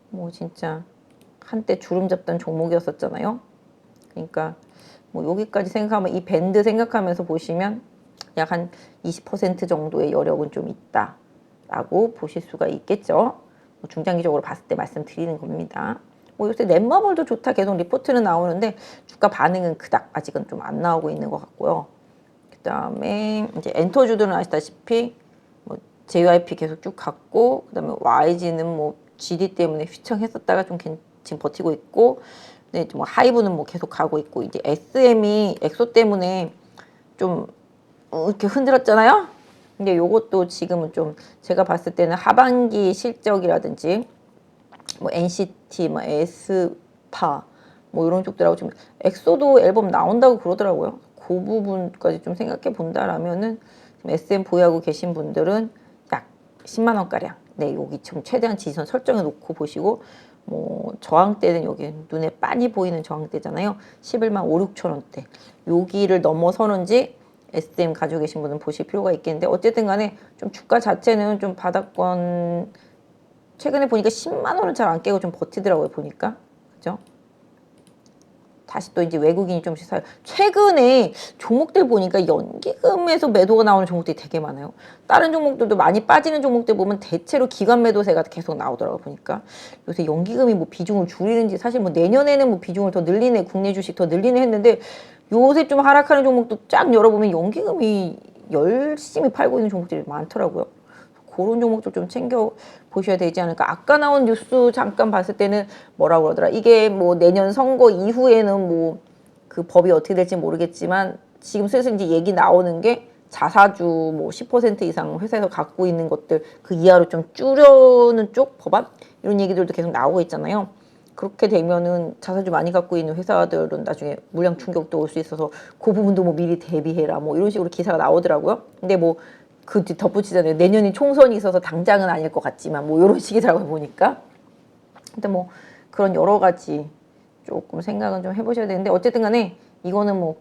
뭐 진짜 한때 주름 잡던 종목이었었잖아요. 그러니까 뭐 여기까지 생각하면 이 밴드 생각하면서 보시면 약 한 20% 정도의 여력은 좀 있다라고 보실 수가 있겠죠. 뭐 중장기적으로 봤을 때 말씀드리는 겁니다. 뭐 요새 넷마블도 좋다 계속 리포트는 나오는데 주가 반응은 그닥 아직은 좀 안 나오고 있는 것 같고요. 그다음에 이제 엔터주들은 아시다시피 뭐 JYP 계속 쭉 갔고 그다음에 YG는 뭐 GD 때문에 휘청했었다가 좀 지금 버티고 있고 네, 뭐 하이브는 뭐 계속 가고 있고 이제 SM이 엑소 때문에 좀 이렇게 흔들었잖아요. 근데 요것도 지금은 좀 제가 봤을 때는 하반기 실적이라든지 뭐 NCT, 뭐 에스파 뭐 이런 쪽들하고 좀 엑소도 앨범 나온다고 그러더라고요. 그 부분까지 좀 생각해 본다라면은 SM 보유하고 계신 분들은 약 10만 원가량 네 여기 좀 최대한 지지선 설정해 놓고 보시고 뭐 저항대는 여기 눈에 빤히 보이는 저항대잖아요. 11만 5, 6천 원대 여기를 넘어서는지 SM 가지고 계신 분은 보실 필요가 있겠는데 어쨌든 간에 좀 주가 자체는 좀 바닥권 최근에 보니까 10만 원을 잘 안 깨고 좀 버티더라고요 보니까 그죠? 다시 또 이제 외국인이 좀씩 사요. 최근에 종목들 보니까 연기금에서 매도가 나오는 종목들이 되게 많아요. 다른 종목들도 많이 빠지는 종목들 보면 대체로 기관 매도세가 계속 나오더라고요 보니까 요새 연기금이 뭐 비중을 줄이는지 사실 뭐 내년에는 뭐 비중을 더 늘리네 국내 주식 더 늘리네 했는데 요새 좀 하락하는 종목도 쫙 열어보면 연기금이 열심히 팔고 있는 종목들이 많더라고요. 그런 종목도 좀 챙겨 보셔야 되지 않을까. 아까 나온 뉴스 잠깐 봤을 때는 뭐라고 그러더라. 이게 뭐 내년 선거 이후에는 뭐 그 법이 어떻게 될지 모르겠지만 지금 슬슬 이제 얘기 나오는 게 자사주 뭐 10% 이상 회사에서 갖고 있는 것들 그 이하로 좀 줄여는 쪽 법안 이런 얘기들도 계속 나오고 있잖아요. 그렇게 되면은 자사주 많이 갖고 있는 회사들은 나중에 물량 충격도 올 수 있어서 그 부분도 뭐 미리 대비해라 뭐 이런 식으로 기사가 나오더라고요. 근데 뭐 그 뒤 덧붙이잖아요. 내년이 총선이 있어서 당장은 아닐 것 같지만 뭐 이런 식이더라고요 보니까. 근데 뭐 그런 여러 가지 조금 생각은 좀 해보셔야 되는데 어쨌든 간에 이거는 뭐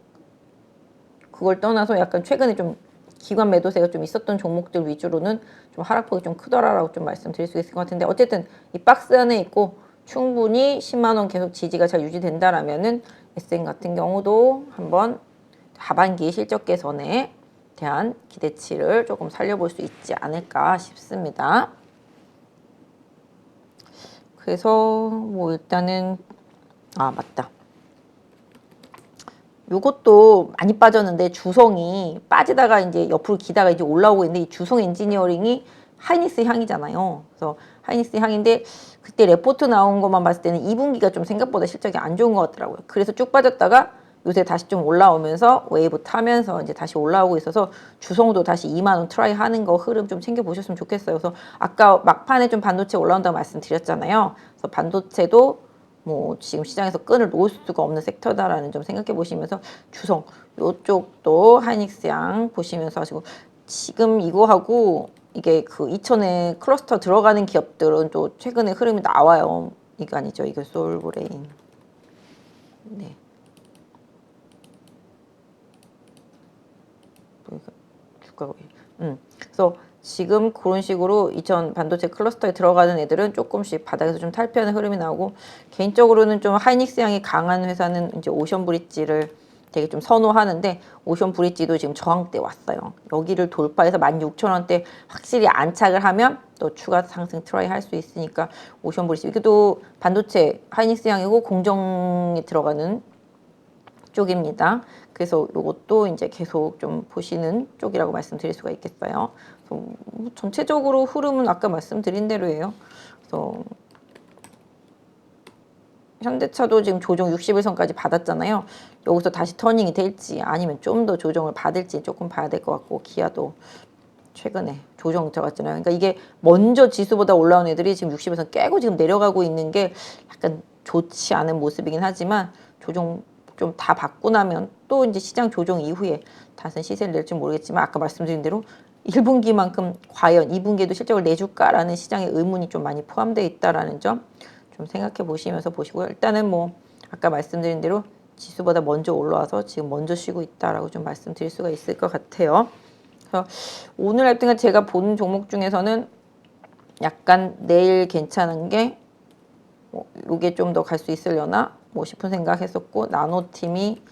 그걸 떠나서 약간 최근에 좀 기관 매도세가 좀 있었던 종목들 위주로는 좀 하락폭이 좀 크더라라고 좀 말씀드릴 수 있을 것 같은데 어쨌든 이 박스 안에 있고 충분히 10만 원 계속 지지가 잘 유지된다라면은 SM 같은 경우도 한번 하반기 실적 개선에 대한 기대치를 조금 살려볼 수 있지 않을까 싶습니다. 그래서 뭐 일단은 맞다. 요것도 많이 빠졌는데 주성이 빠지다가 이제 옆으로 기다가 이제 올라오고 있는데 이 주성 엔지니어링이 하이니스 향이잖아요. 그래서 하이니스 향인데 그때 레포트 나온 것만 봤을 때는 2분기가 좀 생각보다 실적이 안 좋은 것 같더라고요. 그래서 쭉 빠졌다가 요새 다시 좀 올라오면서 웨이브 타면서 이제 다시 올라오고 있어서 주성도 다시 2만 원 트라이 하는 거 흐름 좀 챙겨 보셨으면 좋겠어요. 그래서 아까 막판에 좀 반도체 올라온다고 말씀드렸잖아요. 그래서 반도체도 뭐 지금 시장에서 끈을 놓을 수가 없는 섹터다라는 점 생각해 보시면서 주성 요쪽도 하이닉스양 보시면서 하시고 지금 이거하고 이게 그 2천에 클러스터 들어가는 기업들은 또 최근에 흐름이 나와요. 이거 아니죠. 이거 솔브레인. 네. 주가가 그래서 지금 그런 식으로 2000 반도체 클러스터에 들어가는 애들은 조금씩 바닥에서 좀 탈피하는 흐름이 나오고 개인적으로는 좀 하이닉스 향이 강한 회사는 이제 오션 브릿지를 되게 좀 선호하는데 오션 브릿지도 지금 저항대 왔어요. 여기를 돌파해서 16,000원대 확실히 안착을 하면 또 추가 상승 트라이 할 수 있으니까 오션 브릿지 이것도 반도체 하이닉스 향이고 공정에 들어가는 쪽입니다. 그래서 이것도 이제 계속 좀 보시는 쪽이라고 말씀드릴 수가 있겠어요. 그래서 전체적으로 흐름은 아까 말씀드린 대로예요. 그래서 현대차도 지금 조정 60일선까지 받았잖아요. 여기서 다시 터닝이 될지 아니면 좀 더 조정을 받을지 조금 봐야 될 것 같고 기아도 최근에 조정 들어갔잖아요. 그러니까 이게 먼저 지수보다 올라온 애들이 지금 60에서 깨고 지금 내려가고 있는 게 약간 좋지 않은 모습이긴 하지만 조정 좀 다 받고 나면 또 이제 시장 조정 이후에 다시 시세를 낼지 모르겠지만 아까 말씀드린 대로 1분기만큼 과연 2분기에도 실적을 내줄까라는 시장의 의문이 좀 많이 포함되어 있다라는 점 좀 생각해 보시면서 보시고요. 일단은 뭐 아까 말씀드린 대로 지수보다 먼저 올라와서 지금 먼저 쉬고 있다라고 좀 말씀드릴 수가 있을 것 같아요. 그래서 오늘 하여튼 제가 본 종목 중에서는 약간 내일 괜찮은 게 뭐 요게 좀 더 갈 수 있으려나 뭐 싶은 생각 했었고, 나노팀이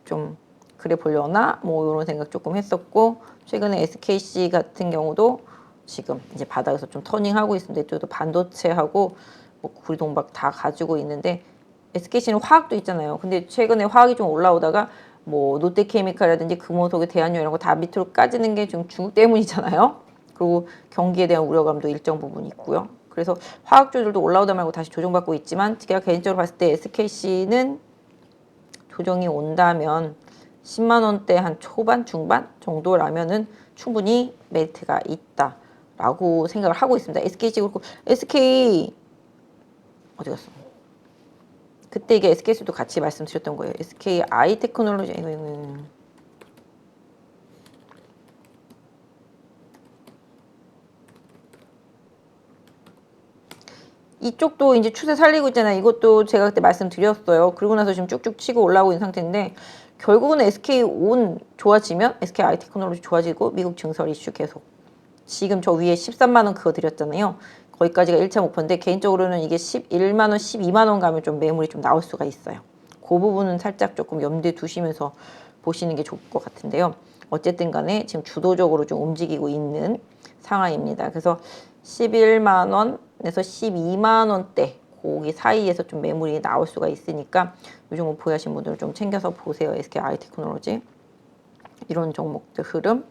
좀 그래 보려나 뭐 이런 생각 조금 했었고, 최근에 SKC 같은 경우도 지금 이제 바닥에서 좀 터닝하고 있습니다. 이쪽도 반도체하고 뭐 구리동박 다 가지고 있는데, SKC는 화학도 있잖아요. 근데 최근에 화학이 좀 올라오다가 뭐 롯데케미칼이라든지 금호석유, 대한유 이런 거 다 밑으로 까지는 게 지금 중국 때문이잖아요. 그리고 경기에 대한 우려감도 일정 부분 있고요. 그래서 화학주들도 올라오다 말고 다시 조정받고 있지만, 제가 개인적으로 봤을 때 SKC는 조정이 온다면 10만 원대 한 초반 중반 정도라면은 충분히 메리트가 있다라고 생각을 하고 있습니다. SKC 그렇고, SK 어디 갔어? 그때 이게 SKC도 같이 말씀드렸던 거예요. SK 아이테크놀로지. 이쪽도 이제 추세 살리고 있잖아요. 이것도 제가 그때 말씀드렸어요. 그리고 나서 지금 쭉쭉 치고 올라오고 있는 상태인데, 결국은 SK온 좋아지면 SK 아이테크놀로지 좋아지고, 미국 증설 이슈 계속. 지금 저 위에 13만 원 그거 드렸잖아요. 거기까지가 1차 목표인데, 개인적으로는 이게 11만 원, 12만 원 가면 좀 매물이 좀 나올 수가 있어요. 그 부분은 살짝 조금 염두에 두시면서 보시는 게 좋을 것 같은데요. 어쨌든 간에 지금 주도적으로 좀 움직이고 있는 상황입니다. 그래서 11만 원에서 12만 원대 거기 사이에서 좀 매물이 나올 수가 있으니까 이 종목 보유하신 분들은 좀 챙겨서 보세요. SK 아이테크놀로지 이런 종목들 흐름,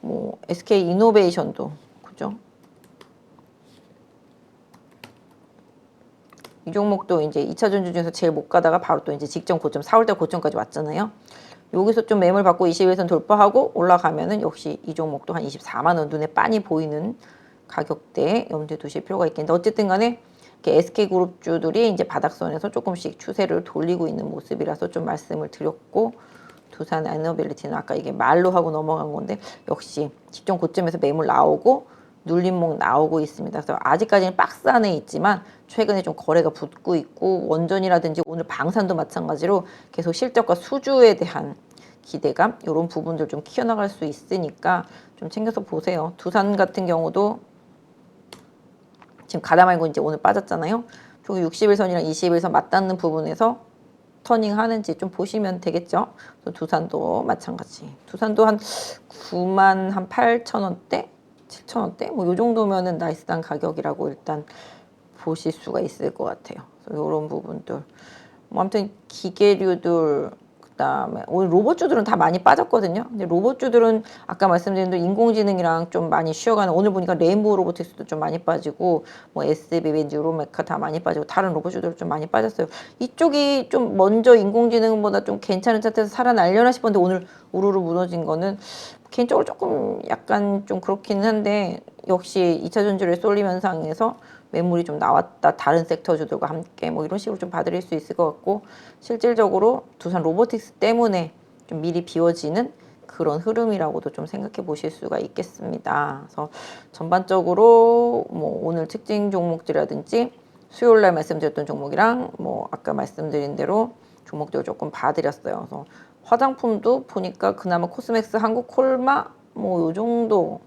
뭐 SK 이노베이션도 그죠? 이 종목도 이제 2차 전지 중에서 제일 못 가다가 바로 또 이제 직전 고점 4월달 고점까지 왔잖아요. 여기서 좀 매물 받고 21선 돌파하고 올라가면은 역시 이 종목도 한 24만 원 눈에 빤히 보이는 가격대에 염두에 두실 필요가 있겠는데, 어쨌든 간에 SK그룹주들이 이제 바닥선에서 조금씩 추세를 돌리고 있는 모습이라서 좀 말씀을 드렸고, 두산 에너빌리티는 아까 이게 말로 하고 넘어간 건데 역시 직전 고점에서 매물 나오고 눌림목 나오고 있습니다. 그래서 아직까지는 박스 안에 있지만 최근에 좀 거래가 붙고 있고, 원전이라든지 오늘 방산도 마찬가지로 계속 실적과 수주에 대한 기대감 이런 부분들 좀 키워나갈 수 있으니까 좀 챙겨서 보세요. 두산 같은 경우도 지금 가다 말고 이제 오늘 빠졌잖아요. 저기 60일선이랑 20일선 맞닿는 부분에서 터닝 하는지 좀 보시면 되겠죠. 두산도 마찬가지. 두산도 한 9만 한 8천 원대, 7천 원대 뭐 요 정도면은 나이스한 가격이라고 일단 보실 수가 있을 것 같아요. 이런 부분들. 뭐 아무튼 기계류들, 그다음에 오늘 로봇주들은 다 많이 빠졌거든요. 근데 로봇주들은 아까 말씀드린 대로 인공지능이랑 좀 많이 쉬어가는, 오늘 보니까 레인보우 로보틱스도 좀 많이 빠지고, 뭐 SBB, 뉴로메카 다 많이 빠지고, 다른 로봇주들 좀 많이 빠졌어요. 이쪽이 좀 먼저 인공지능보다 좀 괜찮은 차트에서 살아날려나 싶었는데 오늘 우르르 무너진 거는 개인적으로 조금 약간 좀 그렇긴 한데, 역시 2차 전지를 쏠림 현상에서 매물이 좀 나왔다. 다른 섹터주들과 함께 뭐 이런 식으로 좀 봐드릴 수 있을 것 같고, 실질적으로 두산 로보틱스 때문에 좀 미리 비워지는 그런 흐름이라고도 좀 생각해 보실 수가 있겠습니다. 그래서 전반적으로 뭐 오늘 특징 종목들이라든지 수요일 날 말씀드렸던 종목이랑 뭐 아까 말씀드린 대로 종목들을 조금 봐드렸어요. 그래서 화장품도 보니까 그나마 코스맥스, 한국 콜마 뭐 요 정도,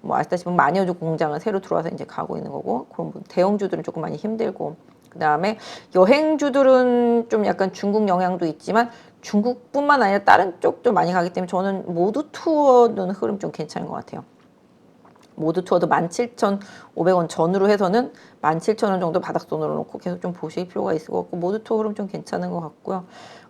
뭐 아시다시피 마녀주 공장은 새로 들어와서 이제 가고 있는 거고, 그럼 대형주들은 조금 많이 힘들고, 그 다음에 여행주들은 좀 약간 중국 영향도 있지만 중국뿐만 아니라 다른 쪽도 많이 가기 때문에 저는 모두 투어는 흐름 좀 괜찮은 것 같아요. 모두 투어도 17,500원 전후로 해서는 17,000원 정도 바닥선으로 놓고 계속 좀 보실 필요가 있을 것 같고, 모두 투어 흐름 좀 괜찮은 것 같고요.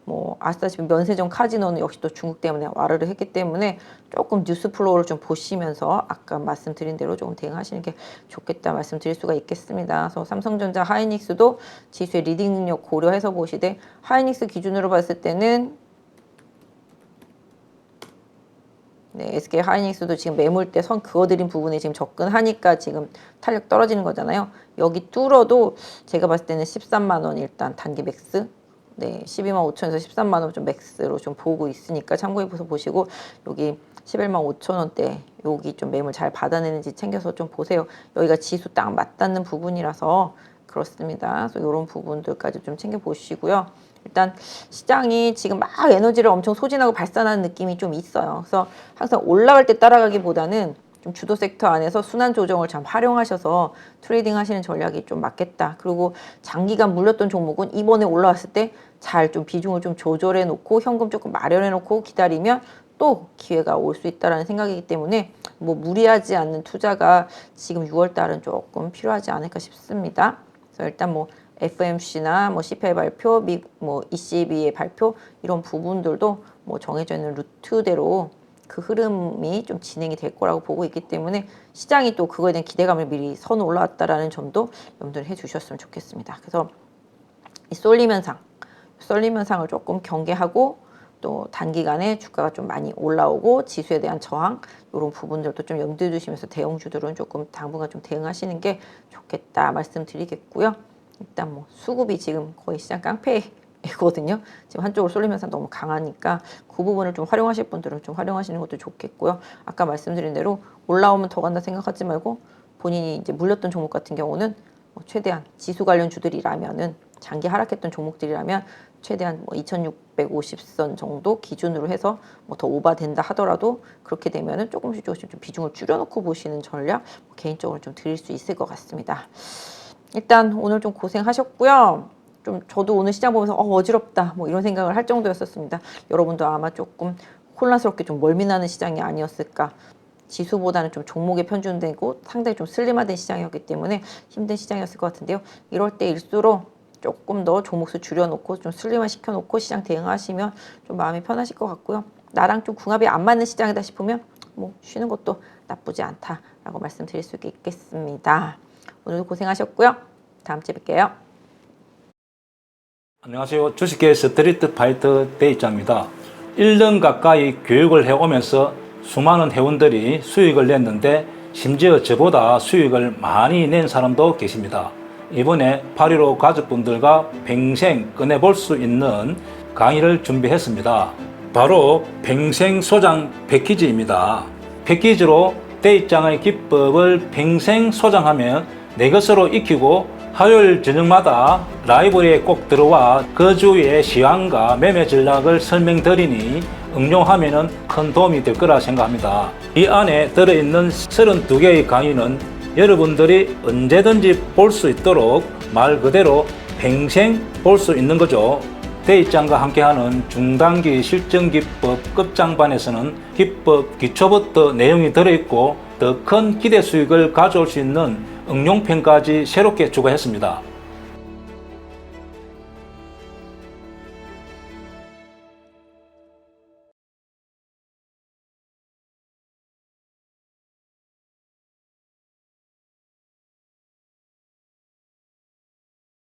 뭐 아시다시피 면세점 카지노는 역시 또 중국 때문에 와르르 했기 때문에 조금 뉴스 플로우를 좀 보시면서 아까 말씀드린 대로 조금 대응하시는 게 좋겠다 말씀드릴 수가 있겠습니다. 그래서 삼성전자, 하이닉스도 지수의 리딩 능력 고려해서 보시되, 하이닉스 기준으로 봤을 때는 네, SK 하이닉스도 지금 매물대 선 그어드린 부분에 지금 접근하니까 지금 탄력 떨어지는 거잖아요. 여기 뚫어도 제가 봤을 때는 13만 원 일단 단기 맥스, 네, 12만 5천에서 13만 원 좀 맥스로 좀 보고 있으니까 참고해서 보시고, 여기 11만 5천 원대 여기 좀 매물 잘 받아내는지 챙겨서 좀 보세요. 여기가 지수 딱 맞닿는 부분이라서 그렇습니다. 그래서 이런 부분들까지 좀 챙겨 보시고요. 일단 시장이 지금 막 에너지를 엄청 소진하고 발산하는 느낌이 좀 있어요. 그래서 항상 올라갈 때 따라가기보다는 좀 주도 섹터 안에서 순환 조정을 잘 활용하셔서 트레이딩 하시는 전략이 좀 맞겠다. 그리고 장기간 물렸던 종목은 이번에 올라왔을 때 잘 좀 비중을 좀 조절해 놓고 현금 조금 마련해 놓고 기다리면 또 기회가 올 수 있다라는 생각이기 때문에 뭐 무리하지 않는 투자가 지금 6월 달은 조금 필요하지 않을까 싶습니다. 그래서 일단 뭐 FMC나 뭐 CPI 발표, 뭐 ECB의 발표 이런 부분들도 뭐 정해져 있는 루트대로 그 흐름이 좀 진행이 될 거라고 보고 있기 때문에 시장이 또 그거에 대한 기대감을 미리 선 올라왔다라는 점도 염두를 해주셨으면 좋겠습니다. 그래서 이 쏠림 현상을 조금 경계하고 또 단기간에 주가가 좀 많이 올라오고 지수에 대한 저항 이런 부분들도 좀 염두에 두시면서 대형주들은 조금 당분간 좀 대응하시는 게 좋겠다 말씀드리겠고요. 일단 뭐 수급이 지금 거의 시장 깡패거든요. 지금 한쪽으로 쏠림 현상 너무 강하니까 그 부분을 좀 활용하실 분들은 좀 활용하시는 것도 좋겠고요. 아까 말씀드린 대로 올라오면 더 간다 생각하지 말고 본인이 이제 물렸던 종목 같은 경우는 뭐 최대한 지수 관련 주들이라면은 장기 하락했던 종목들이라면 최대한 뭐 2650선 정도 기준으로 해서 뭐 더 오버된다 하더라도 그렇게 되면은 조금씩 좀 비중을 줄여놓고 보시는 전략 개인적으로 좀 드릴 수 있을 것 같습니다. 일단 오늘 좀 고생하셨고요. 좀 저도 오늘 시장 보면서 어지럽다 뭐 이런 생각을 할 정도였었습니다. 여러분도 아마 조금 혼란스럽게 좀 멀미나는 시장이 아니었을까. 지수보다는 좀 종목에 편중되고 상당히 좀 슬림화된 시장이었기 때문에 힘든 시장이었을 것 같은데요. 이럴 때일수록 조금 더 종목수 줄여놓고 좀 슬림화 시켜놓고 시장 대응하시면 좀 마음이 편하실 것 같고요. 나랑 좀 궁합이 안 맞는 시장이다 싶으면 뭐 쉬는 것도 나쁘지 않다라고 말씀드릴 수 있겠습니다. 오늘도 고생하셨고요. 다음 주에 뵐게요. 안녕하세요. 주식계 스트리트 파이터 대입장입니다. 1년 가까이 교육을 해오면서 수많은 회원들이 수익을 냈는데 심지어 저보다 수익을 많이 낸 사람도 계십니다. 이번에 8.15 가족분들과 평생 꺼내볼 수 있는 강의를 준비했습니다. 바로 평생 소장 패키지입니다. 패키지로 대입장의 기법을 평생 소장하면 내 것으로 익히고 화요일 저녁마다 라이브러리에 꼭 들어와 그 주의 시황과 매매 전략을 설명드리니 응용하면 큰 도움이 될 거라 생각합니다. 이 안에 들어있는 32개의 강의는 여러분들이 언제든지 볼 수 있도록 말 그대로 평생 볼 수 있는 거죠. 대입장과 함께하는 중단기 실전기법 끝장반에서는 기법 기초부터 내용이 들어있고 더 큰 기대 수익을 가져올 수 있는 응용편까지 새롭게 추가했습니다.